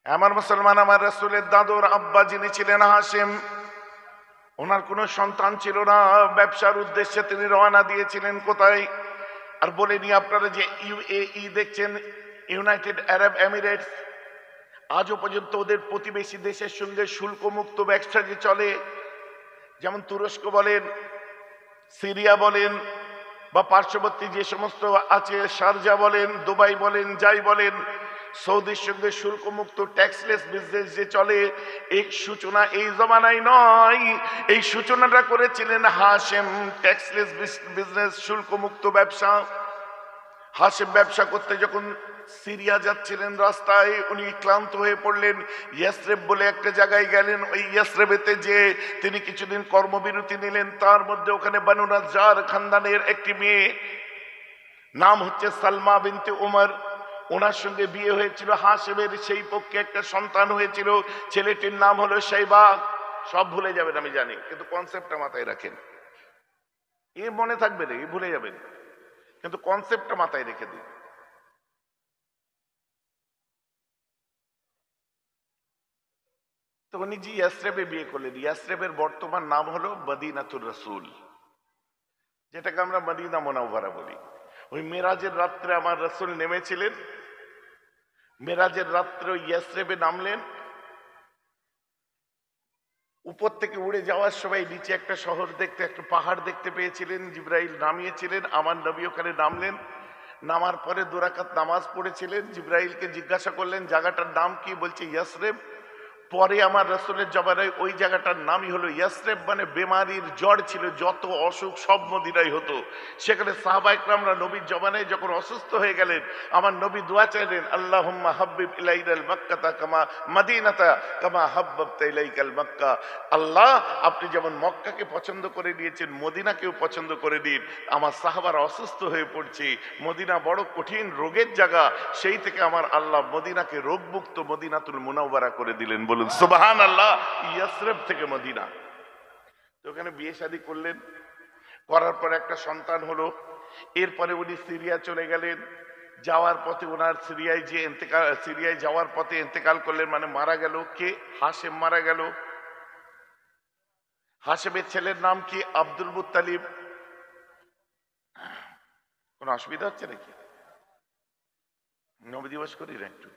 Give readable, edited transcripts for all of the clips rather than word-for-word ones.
আমার মুসলমান, আমার রাসূলের দাদুর আব্বা যিনি ছিলেন হাশেম, ওনার কোনো সন্তান ছিল না। ব্যবসার উদ্দেশ্যে তিনি রওনা দিয়েছিলেন কোথায়? আর বলে নি আপনারা যে ইউএই দেখছেন, ইউনাইটেড আরব এমিরেটস, আজও পর্যন্ত ওদের প্রতিবেশী দেশের সঙ্গে শুল্কমুক্ত ব্যবসা যে চলে, যেমন তুরস্ক বলেন, সিরিয়া বলেন, বা পার্শ্ববর্তী যে সমস্ত আছে, শারজা বলেন, দুবাই বলেন, যাই বলেন, সৌদির সঙ্গে শুল্কমুক্ত ট্যাক্সলেস বিজনেস যে চলে, এই সূচনা এই জমানায় নয়, এই সূচনাটা করেছিলেন হাশেম। ট্যাক্সলেস বিজনেস, শুল্কমুক্ত ব্যবসা। হাশেম ব্যবসা করতে যখন সিরিয়া যাচ্ছিলেন, রাস্তায় উনি ক্লান্ত হয়ে পড়লেন। ইয়াসরেব বলে একটা জায়গায় গেলেন। ওই ইয়াসরেবেতে যে তিনি কিছুদিন কর্মবিরতি নিলেন। তার মধ্যে ওখানে বানু নাজ্জার খানদানের একটি মেয়ে, নাম হচ্ছে সালমা বিনতে উমর, ওনার সঙ্গে বিয়ে হয়েছিল হাশেমের। সেই পক্ষে একটা সন্তান হয়েছিল, ছেলেটির নাম হলো শাইবা। সব ভুলে যাবেন আমি জানি, কিন্তু কনসেপ্টটা মাথায় রাখেন। এ মনে থাকবে না, এ ভুলে যাবেন, কিন্তু কনসেপ্টটা মাথায় রেখে দিন। তো উনি জি ইয়াসরেবে বিয়ে করলেন। ইয়াসরেবের বর্তমান নাম হলো মদিনাতুর রাসূল, যেটাকে আমরা মদিনা মুনাওয়ারা বলি। ওই মেরাজের রাত্রে আমার রাসূল নেমেছিলেন। মেরাজের রাত্রে ইয়াসরেবে নামলেন। উপর থেকে উড়ে যাওয়ার সময় নিচে একটা শহর দেখতে, একটা পাহাড় দেখতে পেয়েছিলেন। জিবরাইল নামিয়েছিলেন, আমার নবী ওখানে নামলেন। নামার পরে 2 রাকাত নামাজ পড়েছিলেন। জিবরাইলকে জিজ্ঞাসা করলেন জায়গাটার নাম কি? বলছে ইয়াসরেব। পরে আমার রাসূলের জবানে ওই জায়গাটার নামই হলো ইয়াসরেব, মানে বেমারির জ্বর ছিল, যত অসুখ সব মদিনায় হতো। সেখানে সাহাবা ইকরামরা নবীর জবানায় যখন অসুস্থ হয়ে গেলেন, আমার নবী দোয়া চাইলেন, আল্লাহুম্মা হাব্বিব ইলাইনাল মাক্কাতা কামা মাদিনাতা কামা হাব্বাবতা ইলাইকাল মক্কা। আল্লাহ, আপনি যেমন মক্কাকে পছন্দ করে নিয়েছেন, মদিনাকেও পছন্দ করে দিন। আমার সাহাবারা অসুস্থ হয়ে পড়ছে, মদিনা বড় কঠিন রোগের জায়গা, সেই থেকে আমার আল্লাহ মদিনাকে রোগমুক্ত মদিনাতুল মুনাওয়ারা করে দিলেন। বলুন সুবহানাল্লাহ। ইয়াসরিব থেকে মদিনা। তো ওখানে বিয়ে শাদী করলেন, করার পর একটা সন্তান হলো। এরপরে উনি সিরিয়া চলে গেলেন। যাওয়ার পথে ওনার সিরিয়ায় যাওয়ার পথে ইন্তেকাল করলেন, মানে মারা গেল। কে? হাশেম মারা গেল। হাশেমের ছেলের নাম কি? Abdul Muttalib. কোন অসুবিধা হচ্ছে নাকি? নবী দিবস করি না একটু?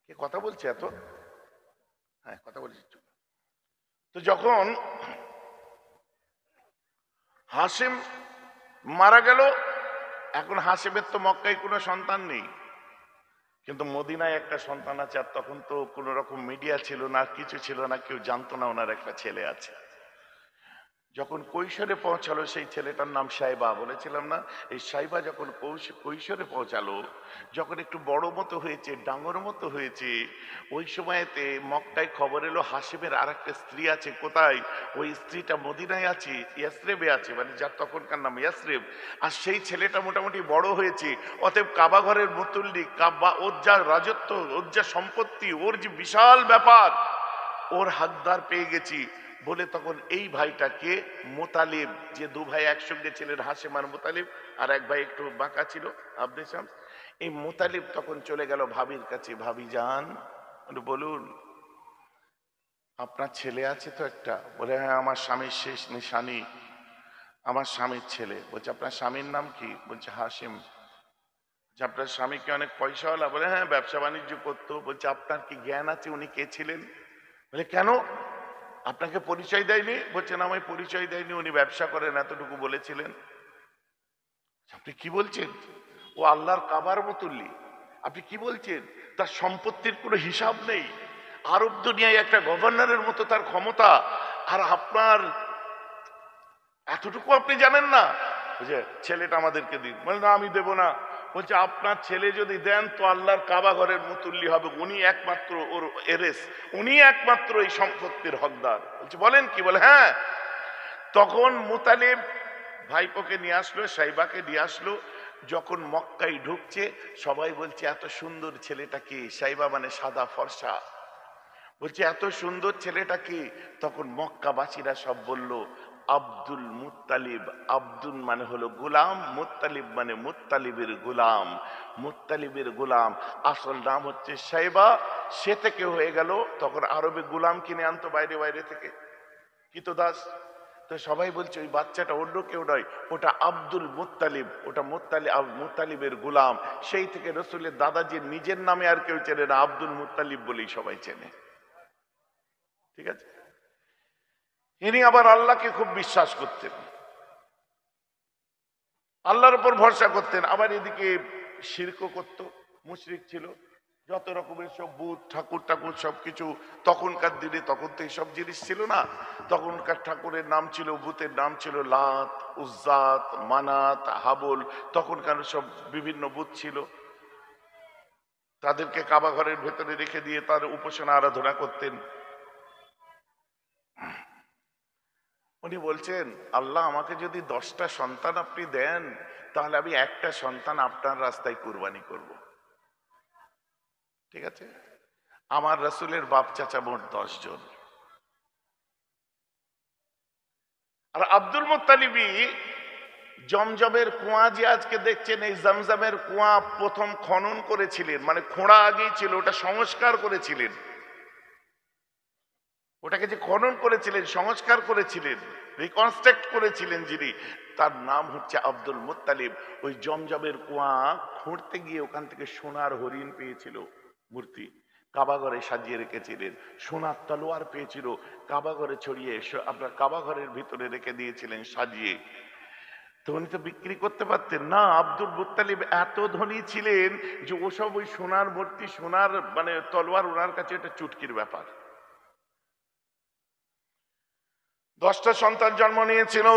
কে কথা বলছে এত? হ্যাঁ, কথা বলছি একটু। তো যখন হাশেম মারা গেল, এখন হাশেমের তো মক্কায় কোনো সন্তান নেই, কিন্তু মদিনায় একটা সন্তান আছে। আর তখন তো কোনো রকম মিডিয়া ছিল না, কিছু ছিল না, কেউ জানতো না ওনার একটা ছেলে আছে। যখন কৈশোরে পৌঁছালো, সেই ছেলেটার নাম সাইবা। বলেছিলাম না, এই সাইবা যখন কৈশোরে পৌঁছালো, যখন একটু বড় মতো হয়েছে, ডাঙর মতো হয়েছে, ওই সময়তে মক্কায় খবর এলো হাশেমের আর একটা স্ত্রী আছে। কোথায়? ওই স্ত্রীটা মদিনায় আছে, ইয়াসরেবে আছে, মানে যার তখনকার নাম ইয়াসরেব। আর সেই ছেলেটা মোটামুটি বড় হয়েছে। অতএব কাবা ঘরের মুতুল্লি, কাবা, ওর যা রাজত্ব, ওর যা সম্পত্তি, ওর যে বিশাল ব্যাপার, ওর হাতদার পেয়ে গেছি বলে তখন এই ভাইটাকে মুতালিব, যে 2 ভাই একসঙ্গে ছিলেন, হাশেম আর মুতালিব, আর এক ভাই একটু বাঁকা ছিল, আব্দে শামস, এই মুতালিব তখন চলে গেল ভাবির কাছে। ভাবি যান, বলুন আপনার ছেলে আছে তো একটা? বলে হ্যাঁ, আমার স্বামীর শেষ নিশানি, আমার স্বামীর ছেলে। বলছে আপনার স্বামীর নাম কি? বলছে হাশেম। আপনার স্বামী কি অনেক পয়সাওয়ালা? বলে হ্যাঁ, ব্যবসা বাণিজ্য করতো। বলছে আপনার কি জ্ঞান আছে উনি কে ছিলেন? বলে কেন, আপনাকে পরিচয় দেয়নি? বলছে না, আমায় পরিচয় দেয়নি, উনি ব্যবসা করেন, এতটুকু বলেছিলেন। আপনি কি বলছেন? ও আল্লাহর কাবার মুতুল্লি, আপনি কি বলছেন? তার সম্পত্তির কোনো হিসাব নেই, আরব দুনিয়ায় একটা গভর্নরের মতো তার ক্ষমতা, আর আপনার এতটুকু আপনি জানেন না? বুঝে ছেলেটা আমাদেরকে দিন। বলে না, আমি দেব না। বলছে আপনার ছেলে যদি দেন তো আল্লাহর কাবা ঘরের মুতুল্লি হবে, উনি একমাত্র ওর এরেস, উনি একমাত্র এই সম্পত্তির হকদার। বলছে বলেন কি? বলে হ্যাঁ। তখন মুতালিব ভাইপোকে নিয়ে আসলো, সাইবাকে নিয়ে আসলো। যখন মক্কায় ঢুকছে, সবাই বলছে এত সুন্দর ছেলেটা কি? সাইবা মানে সাদা ফর্সা। বলছে এত সুন্দর ছেলেটা কি? তখন মক্কাবাসীরা সব বলল আব্দুল মুত্তালিব। আব্দুল মানে হলো গোলাম, মুত্তালিব মানে মুত্তালিবের গোলাম, মুত্তালিবের গোলাম। আসল নাম হচ্ছে সাইবা। সে থেকে হয়ে গেল, তখন আরবে গোলাম কিনে আনতো বাইরে বাইরে থেকে, কৃতদাস। তো সবাই বলছে ওই বাচ্চাটা অন্য কেউ নয়, ওটা আব্দুল মুত্তালিব, ওটা মুত্তালিবের গোলাম। সেই থেকে রসুলের দাদাজির নিজের নামে আর কেউ চেনে না, আব্দুল মুত্তালিব বলেই সবাই চেনে। ঠিক আছে। ইনি আবার আল্লাহকে খুব বিশ্বাস করতেন, আল্লাহর উপর ভরসা করতেন। আবার এদিকে শিরকও করত, মুশরিক ছিল। যত রকমের সব বুত ঠাকুর ঠাকুর সবকিছু তখনকার দিনে, তখন তো এইসব জিনিস ছিল না। তখনকার ঠাকুরের নাম ছিল, বুতের নাম ছিল লাত, উজ্জাত, মানাত, হাবল। তখনকার সব বিভিন্ন বুত ছিল, তাদেরকে কাবা ঘরের ভেতরে রেখে দিয়ে তার উপাসনা আরাধনা করতেন। উনি বলছেন, আল্লাহ আমাকে যদি 10টা সন্তান আপনি দেন, তাহলে আমি একটা সন্তান আপনার রাস্তায় কুরবানি করব। ঠিক আছে। আমার রাসূলের বাপ চাচা মোট 10 জন। আর আব্দুল মুত্তালিবি জমজমের কুয়া যে আজকে দেখছেন, এই জমজমের কুয়া প্রথম খনন করেছিলেন, মানে খোঁড়া আগেই ছিল, ওটা সংস্কার করেছিলেন। ওটাকে যে খনন করেছিলেন, সংস্কার করেছিলেন, রিকনস্ট্রাক্ট করেছিলেন যিনি, তার নাম হচ্ছে আব্দুল মুত্তালিব। ওই জমজমের কুয়া খুঁড়তে গিয়ে ওখান থেকে সোনার হরিণ পেয়েছিল মূর্তি, কাবাঘরে সাজিয়ে রেখেছিলেন। সোনার তলোয়ার পেয়েছিল, কাবাঘরে ছড়িয়ে আপনার কাবাঘরের ভিতরে রেখে দিয়েছিলেন সাজিয়ে। তো উনি তো বিক্রি করতে পারতেন না। আব্দুল মুত্তালিব এত ধনী ছিলেন যে ওসব ওই সোনার মূর্তি, সোনার মানে তলোয়ার, ওনার কাছে এটা চুটকির ব্যাপার। 10টা সন্তান জন্ম নিয়েছিল।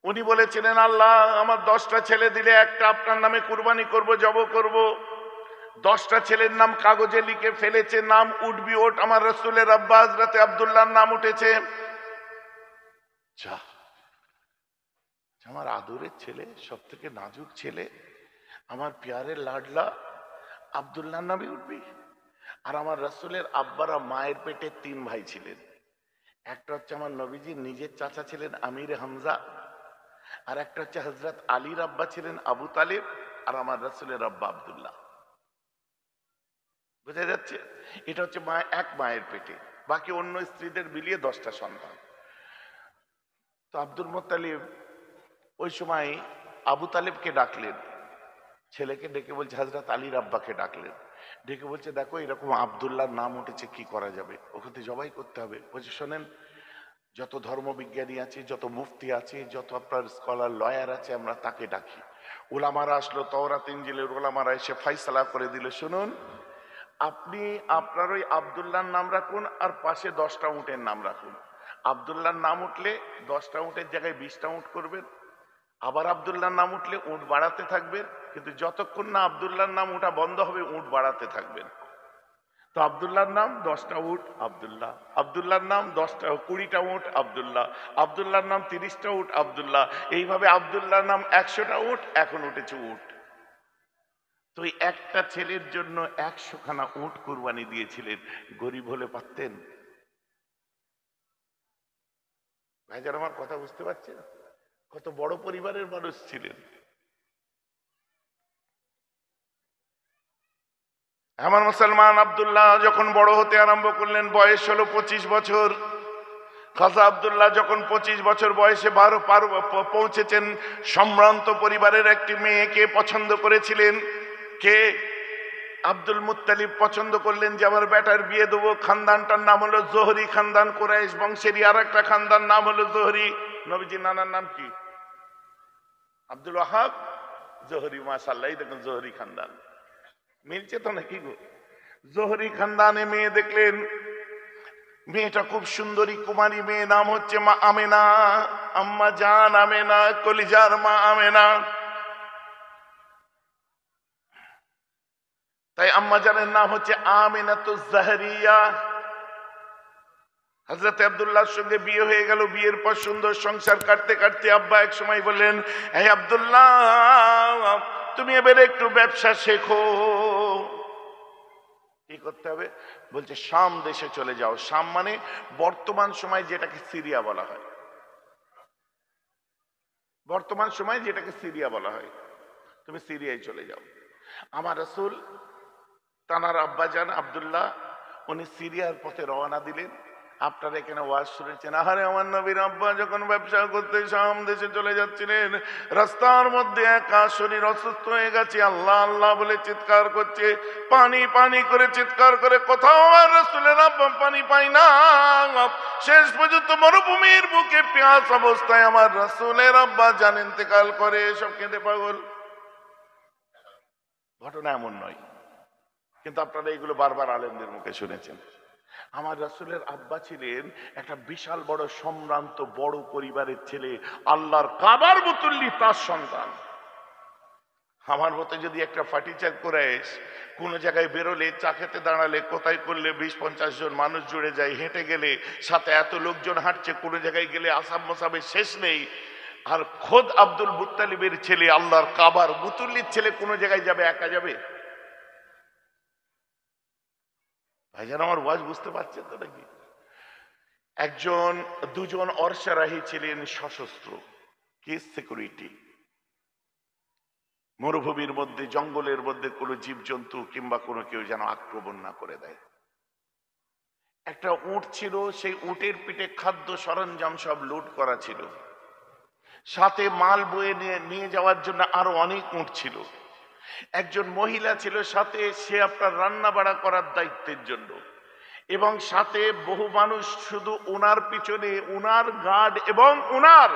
উনি বলেছিলেন, আল্লাহ আমার 10টা ছেলে দিলে একটা আপনার নামে কুরবানি করব, জব করব। 10টা ছেলের নাম কাগজে লিখে ফেলেছে, নাম উঠবি ওট। আমার রাসূলের আব্বা হযরত আব্দুল্লাহর নাম উঠেছে। যা, আমার আদরের ছেলে, সব থেকে নাজুক ছেলে, আমার প্যারের লাডলা আব্দুল্লাহর নামে উঠবি। আর আমার রাসূলের আব্বারা মায়ের পেটে 3 ভাই ছিলেন। একটা হচ্ছে আমার নবীজির নিজের চাচা ছিলেন আমির হামজা, আর একটা হচ্ছে হযরত আলীর আব্বা ছিলেন আবু তালিব, আর আমার রাসূলের আব্বা আব্দুল্লাহ। বোঝা যাচ্ছে? এটা হচ্ছে এক মায়ের পেটে, বাকি অন্য স্ত্রীদের মিলিয়ে 10টা সন্তান। তো আব্দুল মুত্তালিব ওই সময় আবু তালিবকে ডাকলেন, ছেলেকে ডেকে বলছে, হযরত আলীর আব্বাকে ডাকলেন, ডেকে বলছে, দেখো এরকম আব্দুল্লাহর নাম উঠেছে, কি করা যাবে? ওখানে জবাই করতে হবে। বলছে, শোনেন, যত ধর্মবিজ্ঞানী আছে, যত মুফতি আছে, যত আপনার স্কলার লয়ার আছে, আমরা তাকে ডাকি। উলামারা আসলো, তাওরাত ইনজিলের উলামারা এসে ফাইসালা করে দিল, শুনুন, আপনি আপনার ওই আব্দুল্লাহর নাম রাখুন, আর পাশে 10টা উটের নাম রাখুন। আব্দুল্লাহর নাম উঠলে 10টা উটের জায়গায় 20টা উট করবেন। আবার আব্দুল্লাহর নাম উঠলে উট বাড়াতে থাকবেন, কিন্তু যতক্ষণ না আব্দুল্লাহর নাম ওঠা বন্ধ হবে, উট বাড়াতে থাকবেন। তো আব্দুল্লাহর নাম 10টা উট আব্দুল্লাহ, আব্দুল্লাহর নাম 20টা 20টা উট আব্দুল্লাহ, আব্দুল্লাহর নাম 30টা উট আব্দুল্লাহ। এইভাবে আব্দুল্লাহর নাম 100টা উট, এখন উঠেছে উট। তো এই একটা ছেলের জন্য 100খানা উট কুরবানি দিয়েছিলেন। গরিব হলে পারতেন? ভাইজান আমার কথা বুঝতে পারছেন? কত বড় পরিবারের মানুষ ছিলেন। আমার মুসলমান আব্দুল্লাহ যখন বড় হতে আরম্ভ করলেন, বয়স হলো 25 বছর। খাজা আব্দুল্লাহ যখন 25 বছর বয়সে পৌঁছেছেন, সম্ভ্রান্ত পরিবারের একটি মেয়েকে পছন্দ করেছিলেন। কে? আব্দুল মুত্তালিব পছন্দ করলেন যে আমার বেটার বিয়ে দেবো। খানদানটার নাম হলো জোহরি খানদান, কুরাইশ বংশেরই আর একটা খানদান, নাম হলো জোহরি। নবীজির নানার নাম কি? আব্দুল ওয়াহাব জোহরি। মাশাআল্লাহ, এই দেখুন জোহরি খানদান মিলছে তো নাকি গো? জোহরি খানদানে মেয়ে দেখলেন, মেয়েটা খুব সুন্দরী কুমারী মেয়ে, নাম হচ্ছে মা আমেনা। আম্মা জান আমেনা, কলিজার মা আমেনা। তাই আম্মা জানের নাম হচ্ছে আমিনাতুজ জাহরিয়া। হযরত আব্দুল্লাহর সঙ্গে বিয়ে হয়ে গেল। বিয়ের পর সুন্দর সংসার কাটতে কাটতে আব্বা এক সময় বললেন, এই আব্দুল্লাহ, তুমি এবারে একটু ব্যবসা শেখো। কি করতে হবে? বলছে শাম দেশে চলে যাও। শাম মানে বর্তমান সময় যেটাকে সিরিয়া বলা হয়, বর্তমান সময় যেটাকে সিরিয়া বলা হয়, তুমি সিরিয়ায় চলে যাও। আমার রাসূল তানার আব্বাজান আব্দুল্লাহ উনি সিরিয়ার পথে রওনা দিলেন। আপনারা এখানে ওয়াজ শুনেছেন, আহারে আমার নবীর আব্বা যখন ব্যবসা করতে শাম দেশে চলে যাচ্ছিলেন, রাস্তার মধ্যে একা শরীর অসুস্থ হয়ে গেছে, আল্লাহ আল্লাহ বলে চিৎকার করছে, পানি পানি করে চিৎকার করে, কোথাও আমার রাসূলের আব্বা পানি পাই না। শেষ পর্যন্ত মরুভূমির বুকে পেঁয়াজ অবস্থায় আমার রাসূলের আব্বা জান ইন্তেকাল করে। সব কেঁদে পাগল। ঘটনা এমন নয়, কিন্তু আপনারা এগুলো বারবার আলেমদের মুখে শুনেছেন। আমার রাসূলের আব্বা ছিলেন একটা বিশাল বড় সম্ভ্রান্ত বড় পরিবারের ছেলে, আল্লাহর কাবার মুতুল্লি তার সন্তান। আমার মতে যদি একটা ফাটিচাক করে কোন জায়গায় বেরোলে, চা খেতে দাঁড়ালে, কোথায় করলে 20-50 জন মানুষ জুড়ে যায়, হেঁটে গেলে সাথে এত লোকজন হাঁটছে, কোনো জায়গায় গেলে আসাম মোসাবের শেষ নেই। আর খোদ আব্দুল মুত্তালিবের ছেলে, আল্লাহর কাবার মুতুল্লির ছেলে কোনো জায়গায় যাবে, একা যাবে? ভাইজান আমার ওয়াজ বুঝতে পারছেন তো নাকি? একজন দুজন অর্শারাহী ছিলেন সশস্ত্র, কি সিকিউরিটি। মরুভূমির মধ্যে জঙ্গলের মধ্যে কোনো জীবজন্তু কিংবা কোনো কেউ যেন আক্রমণ না করে দেয়। একটা উট ছিল, সেই উটের পিঠে খাদ্য সরঞ্জাম সব লুট করা ছিল, সাথে মাল বয়ে নিয়ে যাওয়ার জন্য আরো অনেক উট ছিল। একজন মহিলা ছিল সাথে, সে আপনার রান্না বাড়া করার দায়িত্বের জন্য, এবং সাথে বহু মানুষ শুধু ওনার পিছনে, ওনার গার্ড এবং ওনার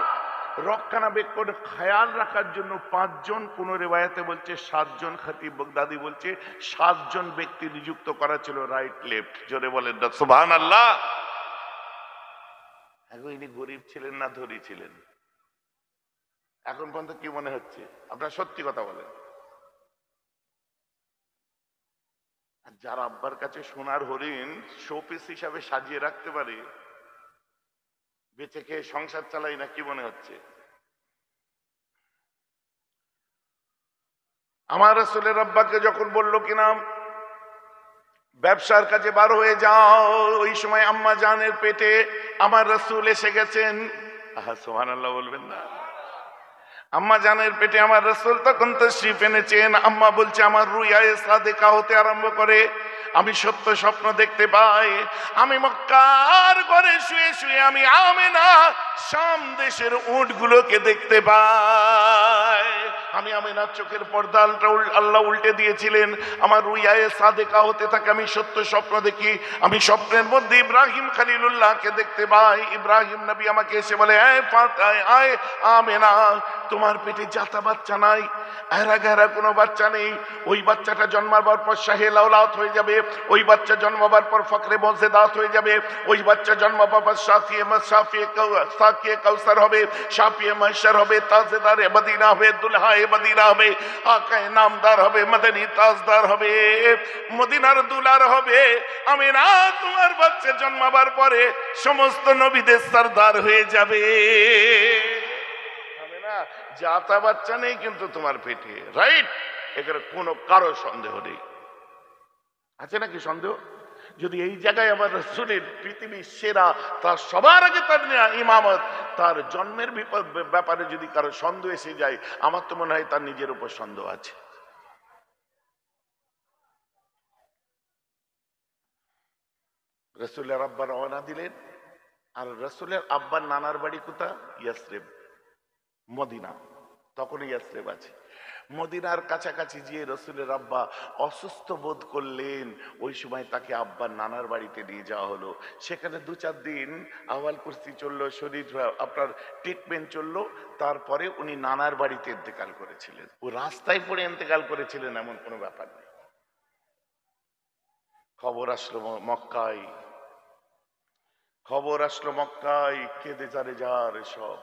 রক্ষণাবেক্ষণ খেয়াল রাখার জন্য 5 জন, কোন রেওয়ায়াতে বলছে 7 জন, খতিব বাগদাদি বলছে 7 জন ব্যক্তি নিযুক্ত করা ছিল, রাইট লেফট। জোরে বলেন না সুবহানাল্লাহ। এখন ইনি গরিব ছিলেন না ধনী ছিলেন? এখন পর্যন্ত কি মনে হচ্ছে? আপনারা সত্যি কথা বলেন। যারা আব্বার কাছে সোনার হরিণ শোপিস হিসাবে সাজিয়ে রাখতে পারে, বেঁচে খেয়ে সংসার চালাই না, কি মনে হচ্ছে? আমার রাসূলের আব্বাকে যখন বললো কিনা ব্যবসার কাজে বার হয়ে যাও, ওই সময় আম্মা জানের পেটে আমার রাসূল এসে গেছেন। আহা সুবহানাল্লাহ বলবেন না? আম্মা জানের পেটে আমার রাসূল তখন তাশরীফ এনেছেন। আম্মা বলছে আমার রুয়ায়ে সাদেকা হতে আরম্ভ করে, আমি সত্য স্বপ্ন দেখতে পাই, আমি মক্কার ঘরে শুয়ে শুয়ে আমি আমেনা শাম দেশের উটগুলোকে দেখতে পাই। আমি আমেনার চোখের পর্দা আল্লাহ উল্টে দিয়েছিলেন, আমার রুয়ায়ে সাদেকা হতে থাকে, আমি সত্য স্বপ্ন দেখি। আমি স্বপ্নের মধ্যে ইব্রাহিম খলিলুল্লাহকে দেখতে পাই। ইব্রাহিম নবী আমাকে এসে বলে, আয় আমেনা, তোমার পেটে জাতা বাচ্চা নাই, এরা গেরা কোনো বাচ্চা নেই। ওই বাচ্চাটা জন্মাবার পর শাহে লাউলাত হয়ে যাবে, ওই বাচ্চা জন্মাবার পর ফকরে মর্যাদাত হয়ে যাবে, ওই বাচ্চা জন্মাবার পর সাকিয়ে কাউসার হবে, শাফিয়ে মাহশার হবে, তাজেদারে মদিনা হবে, দুলহায়ে মদিনা হবে, আকায়ে নামদার হবে, মদনী তাজদার হবে, মদিনার দুলার হবে। আমি না, তোমার বাচ্চা জন্মাবার পরে সমস্ত নবীদের সরদার হয়ে যাবে। জাতা বাচ্চা নেই কিন্তু তোমার পেটে, রাইট? এখানে কোনো কারো সন্দেহ নেই। আছে নাকি সন্দেহ? যদি এই জায়গায় আমার রাসূলের পৃথিবীর সেরা, তার সবার আগে তার ইমামত, তার জন্মের ব্যাপারে যদি কারো সন্দেহ এসে যায়, আমার তো মনে হয় তার নিজের উপর সন্দেহ আছে। রাসূলের আব্বা রওনা দিলেন। আর রাসূলের আব্বার নানার বাড়ি কোথায়? ইয়াসরিব, মদিনা। তখন ইয়াসরিব আছে। মদিনার কাছাকাছি গিয়ে রাসূলের আব্বা অসুস্থ বোধ করলেন। ওই সময় তাকে আব্বার নানার বাড়িতে নিয়ে যাওয়া হলো। সেখানে 2-4 দিন আহওয়াল কুরসি চললো, শরীর আপনার ট্রিটমেন্ট চললো। তারপরে উনি নানার বাড়িতে ইন্তেকাল করেছিলেন। ও রাস্তায় পড়ে ইন্তেকাল করেছিলেন এমন কোনো ব্যাপার নেই। খবর আসলো মক্কায়, খবর আসলো মক্কায়, কেঁদে যারে যার সব।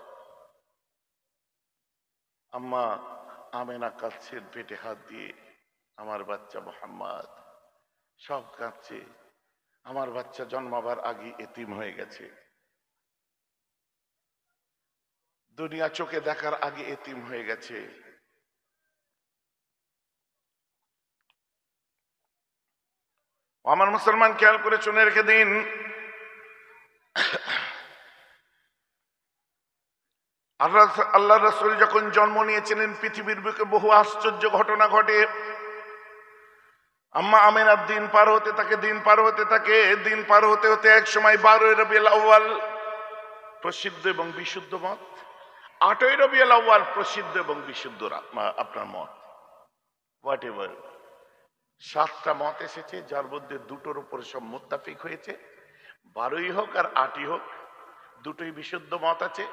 আম্মা আমেনা কাঁদছেন পেটে হাত দিয়ে, আমার বাচ্চা মোহাম্মদ, সব কাঁদছে। আমার বাচ্চা জন্মাবার আগে এতিম হয়ে গেছে, দুনিয়া চোখে দেখার আগে এতিম হয়ে গেছে। আমার মুসলমান খেয়াল করে শুনে রেখে দিন, আল্লাহ রাসূল যখন জন্ম নিয়েছিলেন পৃথিবীর বুকে বহু আশ্চর্য ঘটনা ঘটে। আম্মা আমিনার দিন পার হতে থাকে, দিন পার হতে থাকে, দিন পার হতে হতে এক সময় 12 রবিউল আউয়াল প্রসিদ্ধ এবং বিশুদ্ধ মত, 8 রবিউল আউয়াল প্রসিদ্ধ এবং বিশুদ্ধ আপনার মত, হোয়াট এভার 7টা মত এসেছে, যার মধ্যে দুটোর উপরে সব মুত্তাফিক হয়েছে। 12ই হোক আর 8ই হোক, দুটোই বিশুদ্ধ মত আছে।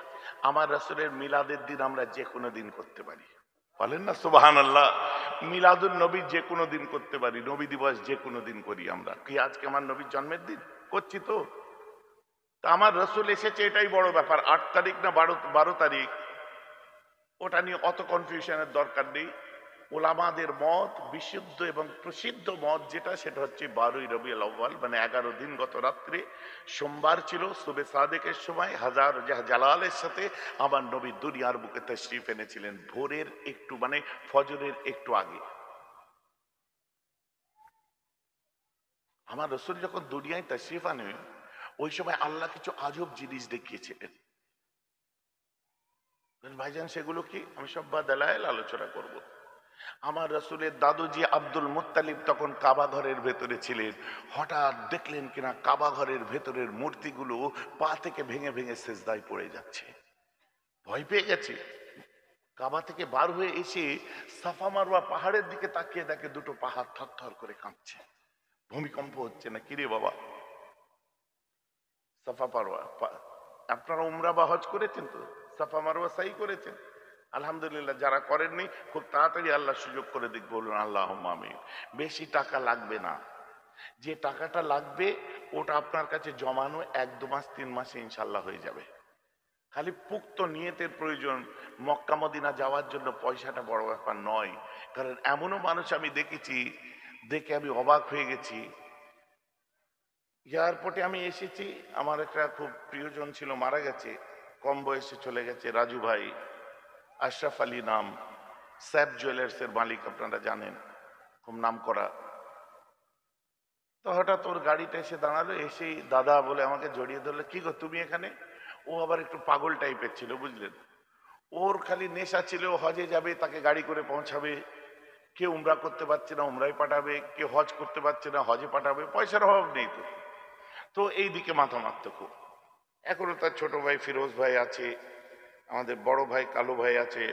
আমার রাসূলের মিলাদের দিন আমরা যে কোনো দিন করতে পারি, বলেন না সুবহানাল্লাহ। মিলাদুন নবী যে কোনো দিন করতে পারি, নবী দিবস যে কোনো দিন করি আমরা। কি আজকে আমার নবীর জন্মের দিন করছি? তো আমার রাসূল এসেছে, এটাই বড় ব্যাপার। 8 তারিখ না 12 তারিখ, ওটা নিয়ে অত কনফিউশনের দরকার নেই। ওলামাদের মত, বিশুদ্ধ এবং প্রসিদ্ধ মত যেটা, সেটা হচ্ছে 12ই রবিউল আউয়াল, মানে 11 দিন গত রাত্রে সোমবার ছিল, সুবে সাদেকের সময় হাজার জালালের সাথে আমার নবী দুনিয়ার বুকে তাশরীফ এনেছিলেন ভোরের একটু, মানে ফজরের একটু আগে। আমার রাসূল যখন দুনিয়ায় তাশরীফ আনেন, ওই সময় আল্লাহ কিছু আজব জিনিস দেখিয়েছিলেন। ভাইজান সেগুলো কি? আমি সব বাদালায়েল আলোচনা করব। আমার রাসূলের দাদুজি আব্দুল মুত্তালিব তখন কাবা ঘরের ভেতরে ছিলেন। হঠাৎ দেখলেন কিনা কাবা ঘরের ভেতরের মূর্তিগুলো পা থেকে ভেঙে ভেঙে সিজদায় পড়ে যাচ্ছে। ভয় পেয়ে গেছে। কাবা থেকে বার হয়ে এসে সাফা মারওয়া পাহাড়ের দিকে তাকিয়ে দেখে দুটো পাহাড় থরথর করে কাঁপছে। ভূমিকম্প হচ্ছে না কিরে বাবা? সাফা মারওয়া, আপনারা উমরা বা হজ করেছেন তো? সাফা মারওয়া সাই করেছেন? আলহামদুলিল্লাহ। যারা করেননি খুব তাড়াতাড়ি আল্লাহ সুযোগ করে দিক, বলুন আল্লাহুম্মা আমিন। বেশি টাকা লাগবে না, যে টাকাটা লাগবে ওটা আপনার কাছে জমানো 1-2 মাস 3 মাসে ইনশাল্লাহ হয়ে যাবে। খালি পুক্ত নিয়তের প্রয়োজন। মক্কা মদিনা যাওয়ার জন্য পয়সাটা বড় ব্যাপার নয়। কারণ এমনও মানুষ আমি দেখেছি, দেখে আমি অবাক হয়ে গেছি। এয়ারপোর্টে আমি এসেছি, আমার একটা খুব প্রিয়জন ছিল, মারা গেছে, কম বয়সে চলে গেছে, রাজু ভাই, আশরাফ আলী নাম, স্যাপ জুয়েলার্সের মালিক, আপনারা জানেন, খুব নাম করা। তো হঠাৎ ওর গাড়িটা এসে দাঁড়ালো, এসেই দাদা বলে আমাকে জড়িয়ে ধরলো। কি গো তুমি এখানে? ও আবার একটু পাগল টাইপের ছিল, বুঝলেন। ওর খালি নেশা ছিল হজে যাবে, তাকে গাড়ি করে পৌঁছাবে। কেউ উমরা করতে পারছে না, উমরাই পাঠাবে। কেউ হজ করতে পারছে না, হজে পাঠাবে। পয়সার অভাব নেই তো। তো এই দিকে মাথা মারত খুব। এখনো তার ছোট ভাই ফিরোজ ভাই আছে, আমাদের বড় ভাই কালু ভাই আছে,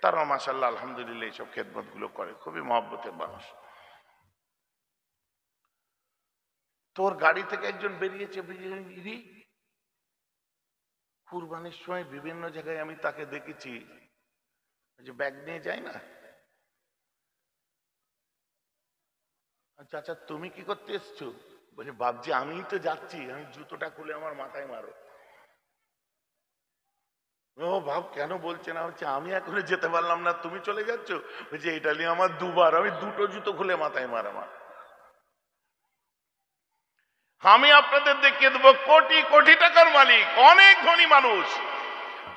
তারাও মাশাআল্লাহ আলহামদুলিল্লাহ এইসব খেদমত গুলো করে, খুবই মহব্বতের মানুষ। তোর গাড়ি থেকে একজন বেরিয়েছে, কুরবানির সময় বিভিন্ন জায়গায় আমি তাকে দেখেছি, যে ব্যাগ নিয়ে যায় না। চাচা তুমি কি করতে এসছো? বলছে বাপজি আমিই তো যাচ্ছি। আমি জুতোটা খুলে আমার মাথায় মারো। ও ভাব কেন বলছে না? হচ্ছে আমি এখনো যেতে পারলাম না, তুমি চলে যাচ্ছ। বলছে এটা নিয়ে আমার দুবার, আমি দুটো জুতো খুলে মাথায় মারা। আমি আপনাদের দেখিয়ে দেবো কোটি কোটি টাকার মালিক, অনেক ধনী মানুষ,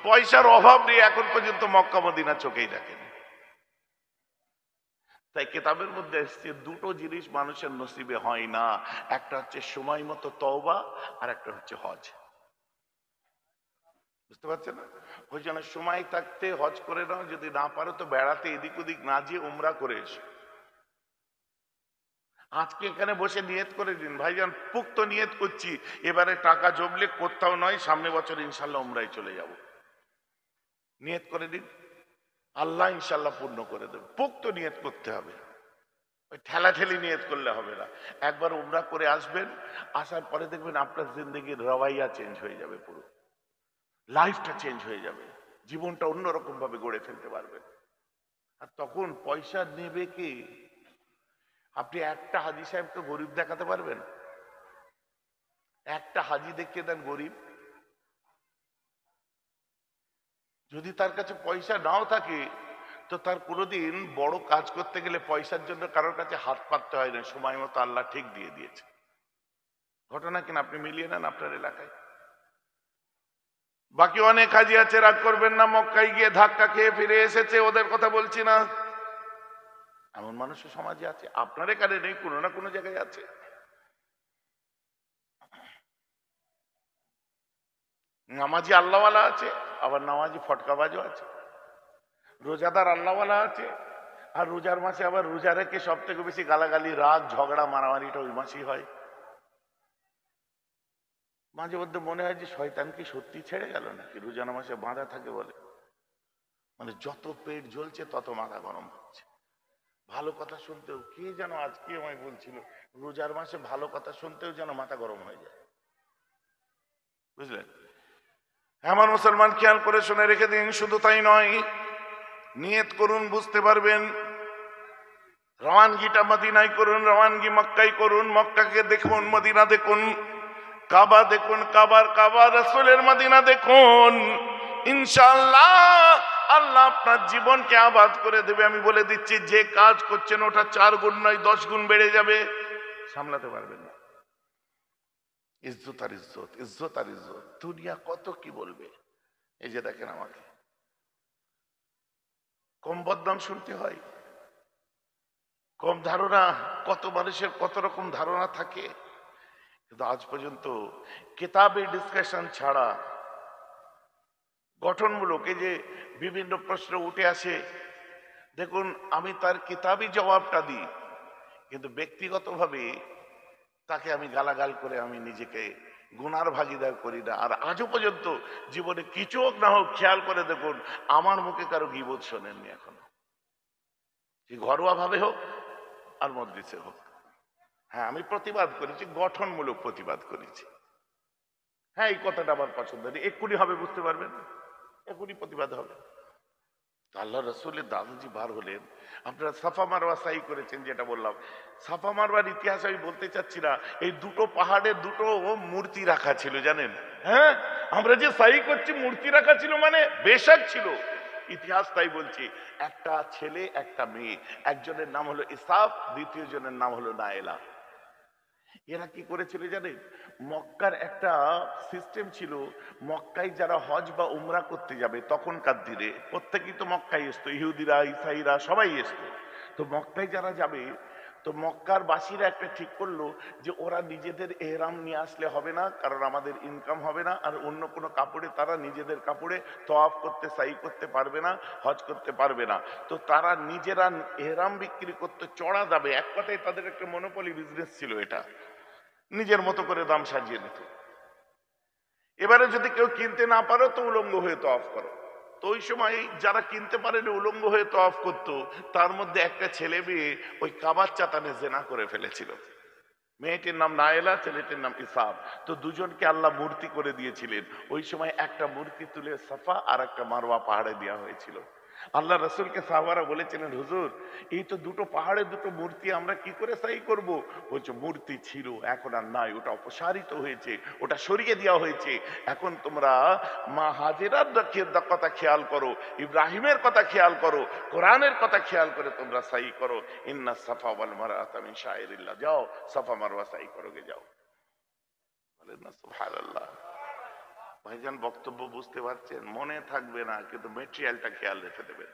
পয়সার অভাব নেই, এখন পর্যন্ত মক্কা মদিনা চোখেই দেখেন। তাই কিতাবের মধ্যে এসছে দুটো জিনিস মানুষের নসিবে হয় না, একটা হচ্ছে সময় মতো তওবা, আর একটা হচ্ছে হজ। বুঝতে পারছেন না? ওই জন্য সময় থাকতে হজ করে নাও, যদি না পারো তো বেড়াতে এদিক ওদিক না যেয়ে উমরা করে এসো। আজকে এখানে বসে নিয়ত করে দিন, ভাইজান পুক্ত নিয়ত করছি, এবারে টাকা জমলে কোথাও নয়, সামনে বছর ইনশাল্লাহ উমরায় চলে যাব। নিয়ত করে দিন, আল্লাহ ইনশাল্লাহ পূর্ণ করে দেবে। পুক্ত নিয়ত করতে হবে, ওই ঠেলাঠেলি নিয়ত করলে হবে না। একবার উমরা করে আসবেন, আসার পরে দেখবেন আপনার জিন্দগির রওয়াইয়া চেঞ্জ হয়ে যাবে, পুরো লাইফটা চেঞ্জ হয়ে যাবে, জীবনটা অন্যরকম ভাবে গড়ে ফেলতে পারবেন। আর তখন পয়সা নেবে কি? আপনি একটা হাজি সাহেবকে গরিব দেখাতে পারবেন? একটা হাজি দেখিয়ে দেন গরিব, যদি তার কাছে পয়সা নাও থাকে তো তার কোনোদিন বড় কাজ করতে গেলে পয়সার জন্য কারোর কাছে হাত পাততে হয় না, সময় মতো আল্লাহ ঠিক দিয়ে দিয়েছে। ঘটনা কিনা আপনি মিলিয়ে নেন আপনার এলাকায়। বাকি অনেক হাজি আছে, রাগ করবেন না, মক্কায় গিয়ে ধাক্কা খেয়ে ফিরে এসেছে, ওদের কথা বলছি না। এমন মানুষের সমাজে আছে, আপনার এখানে নেই, কোনো না কোনো জায়গায় আছে। নামাজি আল্লাহওয়ালা আছে, আবার নামাজি ফটকাবাজও আছে। রোজাদার আল্লাহওয়ালা আছে, আর রোজার মাসে আবার রোজা রেখে সব থেকে বেশি গালাগালি, রাগ, ঝগড়া, মারামারিটা ওই মাসেই হয়। মাঝে মধ্যে মনে হয় যে শয়তান কি সত্যি ছেড়ে গেল নাকি, রোজার মাসে বাঁধা থাকে বলে। মানে যত পেট জ্বলছে তত মাথা গরম হচ্ছে। ভালো কথা শুনতেও কে যেন আজকে আমায় বলছিল, রোজার মাসে ভালো কথা শুনতেও যেন মাথা গরম হয়ে যায়, বুঝলেন? আমার মুসলমান খেয়াল করে শুনে রেখে দিন, শুধু তাই নয়, নিয়ত করুন, বুঝতে পারবেন। রওয়ানগিটা মদিনায় করুন, রওয়ানগি মক্কায় করুন। মক্কাকে দেখুন, মদিনা দেখুন, কাবা দেখুন, কাবা রাসূলের মদিনা দেখুন। ইনশাআল্লাহ আল্লাহ আপনার জীবনকে আবাদ করে দেবে। আমি বলে দিচ্ছি, যে কাজ করছেন ওটা 4 গুণ নয় 10 গুণ বেড়ে যাবে, সামলাতে পারবেন না। ইজ্জত আর ইজ্জত, ইজ্জত আর ইজ্জত, দুনিয়া কত কি বলবে। এই যে দেখেন, আমাকে কম বদনাম শুনতে হয়, কম ধারণা, কত মানুষের কত রকম ধারণা থাকে। কিন্তু আজ পর্যন্ত কিতাবে ডিসকাশন ছাড়া গঠনমূলক এই যে বিভিন্ন প্রশ্ন উঠে আসে, দেখুন আমি তার কিতাবই জবাবটা দিই, কিন্তু ব্যক্তিগতভাবে তাকে আমি গালাগাল করে আমি নিজেকে গুনার ভাগিদার করি না। আর আজও পর্যন্ত জীবনে কিছু হোক না হোক, খেয়াল করে দেখুন আমার মুখে কারো গীবত শোনেননি এখনো, ঘরোয়া ভাবে হোক আর মজলিসে হোক। হ্যাঁ, আমি প্রতিবাদ করেছি, গঠনমূলক প্রতিবাদ করেছি। হ্যাঁ, এই কথাটা আমার পছন্দ নেই, এক্ষুনি হবে, বুঝতে পারবেন, এক্ষুনি প্রতিবাদ হবে। আল্লাহ রসুলের দাদাজি বার হলেন, আপনারা সাফা মারওয়া সাই করেছেন, যেটা বললাম সাফা মারওয়ার ইতিহাস আমি বলতে চাচ্ছি না। এই দুটো পাহাড়ে দুটো মূর্তি রাখা ছিল, জানেন? হ্যাঁ, আমরা যে সাই করছি মূর্তি রাখা ছিল, মানে বেশক ছিল। ইতিহাস তাই বলছি, একটা ছেলে একটা মেয়ে, একজনের নাম হলো ইসাফ, দ্বিতীয় জনের নাম হলো নায়েলা। এরা কি করেছিল জানেন? মক্কার একটা সিস্টেম ছিল, মক্কায় যারা হজ বা উমরা করতে যাবে তখনকার দিনে, প্রত্যেকেই তো মক্কায় আসতো, ইহুদিরা, ইসাইরা সবাই আসতো। তো মক্কায় যারা যাবে, তো মক্কার বাসীরা একটা ঠিক করলো যে ওরা নিজেদের এহরাম নিয়ে আসলে হবে না, কারণ আমাদের ইনকাম হবে না, আর অন্য কোনো কাপড়ে তারা নিজেদের কাপড়ে তওয়াফ করতে, সাই করতে পারবে না, হজ করতে পারবে না। তো তারা নিজেরা এহরাম বিক্রি করতে চড়া দামে, এক কথায় তাদের একটা মনোপলি বিজনেস ছিল, এটা নিজের মতো করে দাম সাজিয়ে নিত। এবারে যদি কেউ কিনতে না পারো তো উলঙ্গ হয়ে তওয়াফ করো। তো ওই সময় যারা কিনতে পারেনি উলঙ্গ হয়ে তওয়াফ করতো, তার মধ্যে একটা ছেলে মেয়ে ওই কাবার চাতানে জেনা করে ফেলেছিল। মেয়েটির নাম নায়েলা, ছেলেটির নাম ইসাব। তো দুজনকে আল্লাহ মূর্তি করে দিয়েছিলেন। ওই সময় একটা মূর্তি তুলে সাফা আর একটা মারওয়া পাহাড়ে দেওয়া হয়েছিল। আল্লাহ রসুলকে সাহাবারা বলেছিলেন, হুজুর এই তো দুটো পাহাড়ে দুটো মূর্তি, আমরা কি করে সাই করব? বলছে মূর্তি ছিল, এখন আর নাই, ওটা অপসারিত হয়েছে, ওটা সরিয়ে দেওয়া হয়েছে। এখন তোমরা মা হাজেরার কথা খেয়াল করো, ইব্রাহিমের কথা খেয়াল করো, কোরআনের কথা খেয়াল করে তোমরা সাই করো। ইন্না সাফা ওয়াল মারওয়াতা মিন শাইরিল্লাহ, যাও সাফা মারওয়া সাই করো গে, যাও। বলেন না সুবহানাল্লাহ। ভাইজান বক্তব্য বুঝতে পারছেন? মনে থাকবে না, কিন্তু মেটেরিয়ালটা খেয়াল রেখে দেবেন।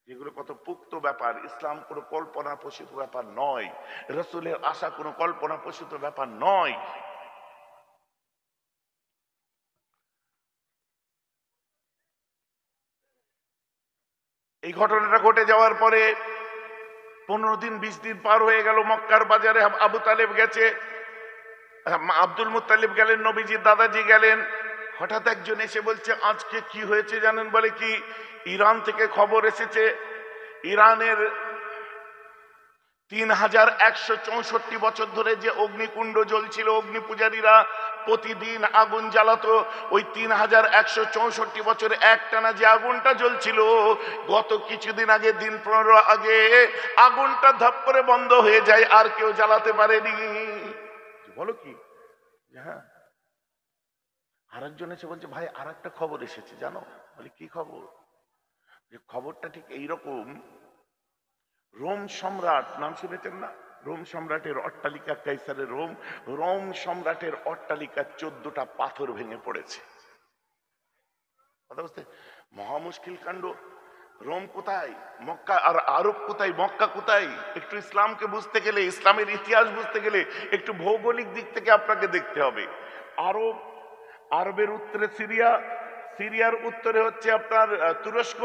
যেগুলো কত পুক্ত ব্যাপার। ইসলাম কোনো কল্পনা প্রসূত ব্যাপার নয়, রসুলের আশা কোনো কল্পনা প্রসূত ব্যাপার নয়। এই ঘটনাটা ঘটে যাওয়ার পরে 15 দিন 20 দিন পার হয়ে গেল। মক্কার বাজারে আবু তালেব গেছে, আব্দুল মুত্তালিব গেলেন, নবীজির দাদাজি গেলেন। হঠাৎ একজন এসে বলছে, আজকে কি হয়েছে জানেন? বলে কি? ইরান থেকে খবর এসেছে, ইরানের 3164 বছর ধরে যে অগ্নিকুণ্ড জ্বলছিল, অগ্নি পূজারীরা প্রতিদিন আগুন জ্বালাতো, ওই 3164 বছরে একটানা যে আগুনটা জ্বলছিল, গত কিছুদিন আগে, দিন 15 আগে আগুনটা ধাপ করে বন্ধ হয়ে যায়, আর কেউ জ্বালাতে পারেনি। বলো কি? হ্যাঁ। আরেকজন এসে বলছে, ভাই আর একটা খবর এসেছে জানো? বলে কি খবর? যে খবরটা ঠিক এইরকম, রোম সম্রাট, নাম শুনেছেন না? রোম সম্রাটের অট্টালিকা, কাইসারের রোম, রোম সম্রাটের অট্টালিকা 14টা পাথর ভেঙে পড়েছে। কথা বুঝতে? মহা মুশকিল কাণ্ড। রোম কোথায়, মক্কা আর আরব কোথায়, মক্কা কোথায়? একটু ইসলামকে বুঝতে গেলে, ইসলামের ইতিহাস বুঝতে গেলে একটু ভৌগোলিক দিক থেকে আপনাকে দেখতে হবে। আরব, আরবের উত্তরে সিরিয়া, সিরিয়ার উত্তরে হচ্ছে আপনার তুরস্ক,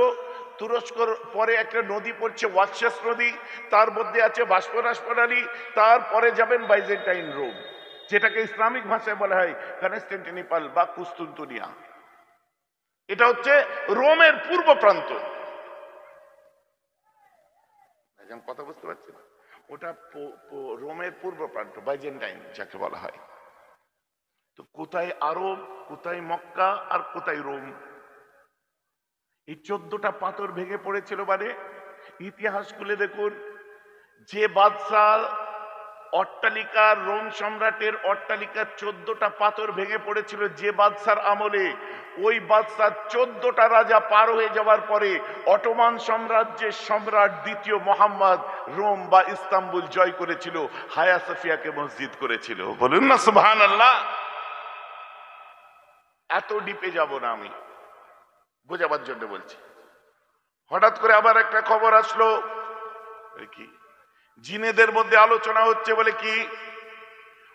তুরস্কর পরে একটা নদী পড়ছে ওয়াকশাস নদী, তার মধ্যে আছে বাষ্পরাস প্রণালী, তারপরে যাবেন বাইজেন্টাইন রোম, যেটাকে ইসলামিক ভাষায় বলা হয় কনস্টান্টিনোপল বা কুস্তুনতুনিয়া। এটা হচ্ছে রোমের পূর্ব প্রান্ত। কথা বুঝতে পারছি না? ওটা রোমের পূর্ব প্রান্ত, বাইজেন্টাইন যাকে বলা হয়। তো কোথায় আরব, কোথায় মক্কা, আর কোথায় রোম? এই 14টা পাথর ভেঙে পড়েছিল। মানে ইতিহাস খুলে দেখুন, যে বাদশাহ অট্টালিকা, রোম সম্রাটের অট্টালিকার 14টা পাথর ভেঙে পড়েছিল যে বাদশার আমলে, ওই বাদশাহ 14টা রাজা পার হয়ে যাওয়ার পরে অটোমান সাম্রাজ্যের সম্রাট দ্বিতীয় মোহাম্মদ রোম বা ইস্তাম্বুল জয় করেছিল, হায়া সোফিয়াকে মসজিদ করেছিল। বলুন না সুবহানাল্লাহ। এত ডিপে যাব না, আমি বোঝাবার জন্য বলছি। হঠাৎ করে আবার একটা খবর আসলো, কি জিনেদের মধ্যে আলোচনা হচ্ছে, বলে কি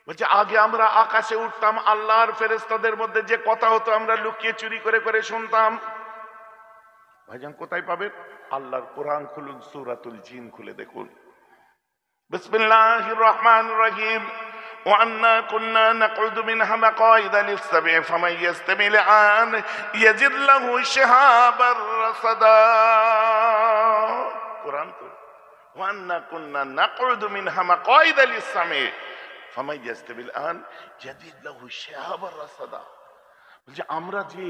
বলছে, আগে আমরা আকাশে উঠতাম, আল্লাহর ফেরেশতাদের মধ্যে যে কথা হতো আমরা লুকিয়ে চুরি করে করে শুনতাম। ভাইজান কোথায় পাবেন? আল্লাহর কোরআন খুলুন, সূরাতুল জিন খুলে দেখুন। বিসমিল্লাহির রহমানির রহিম। وأنا كنا نقعد منها مقاعد للسمع فمن يستمع الآن يجد له شهابا رصدا। কোরআন তো وأنا كنا نقعد منها مقاعد للسمع فمن يستمع الآن يجد له شهابا رصدا। যে আমরা যে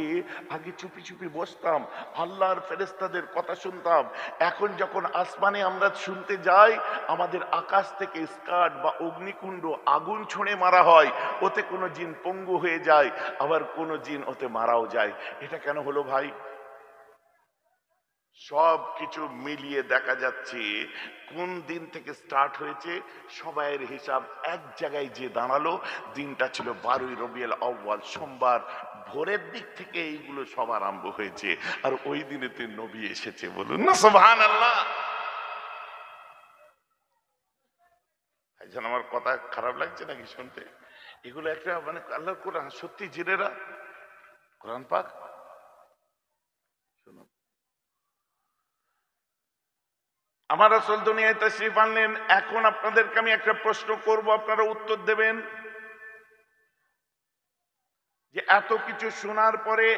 আগে চুপি চুপি বসতাম, আল্লাহর ফেরেশতাদের কথা শুনতাম, এখন যখন আসমানে আমরা শুনতে যাই, আমাদের আকাশ থেকে স্কার্ট বা অগ্নিকুণ্ড আগুন ছুঁড়ে মারা হয়, ওতে কোনো জিন পঙ্গু হয়ে যায়, আবার কোনো জিন ওতে মারাও যায়। এটা কেন হলো ভাই? সব কিছু মিলিয়ে দেখা যাচ্ছে কোন দিন থেকে স্টার্ট হয়েছে, সবাইয়ের হিসাব এক জায়গায় যে দাঁড়ালো, দিনটা ছিল 12ই রবিউল আউয়াল, সোমবার ভোরের দিক থেকে এইগুলো সব আরম্ভ হয়েছে। আর ওই দিনে তুই নবী এসেছে। বলুন না সুবহানাল্লাহ। ভাইজান আমার কথা খারাপ লাগছে নাকি শুনতে? এগুলো একটা মানে আল্লাহর কোরআন, সত্যি জিনেরা কোরআন পাক শুনুন। আমার রাসূল দুনিয়ায় তাশরীফ আনলেন। এখন আপনাদেরকে আমি একটা প্রশ্ন করব, আপনারা উত্তর দেবেন যে এত কিছু শোনার পরে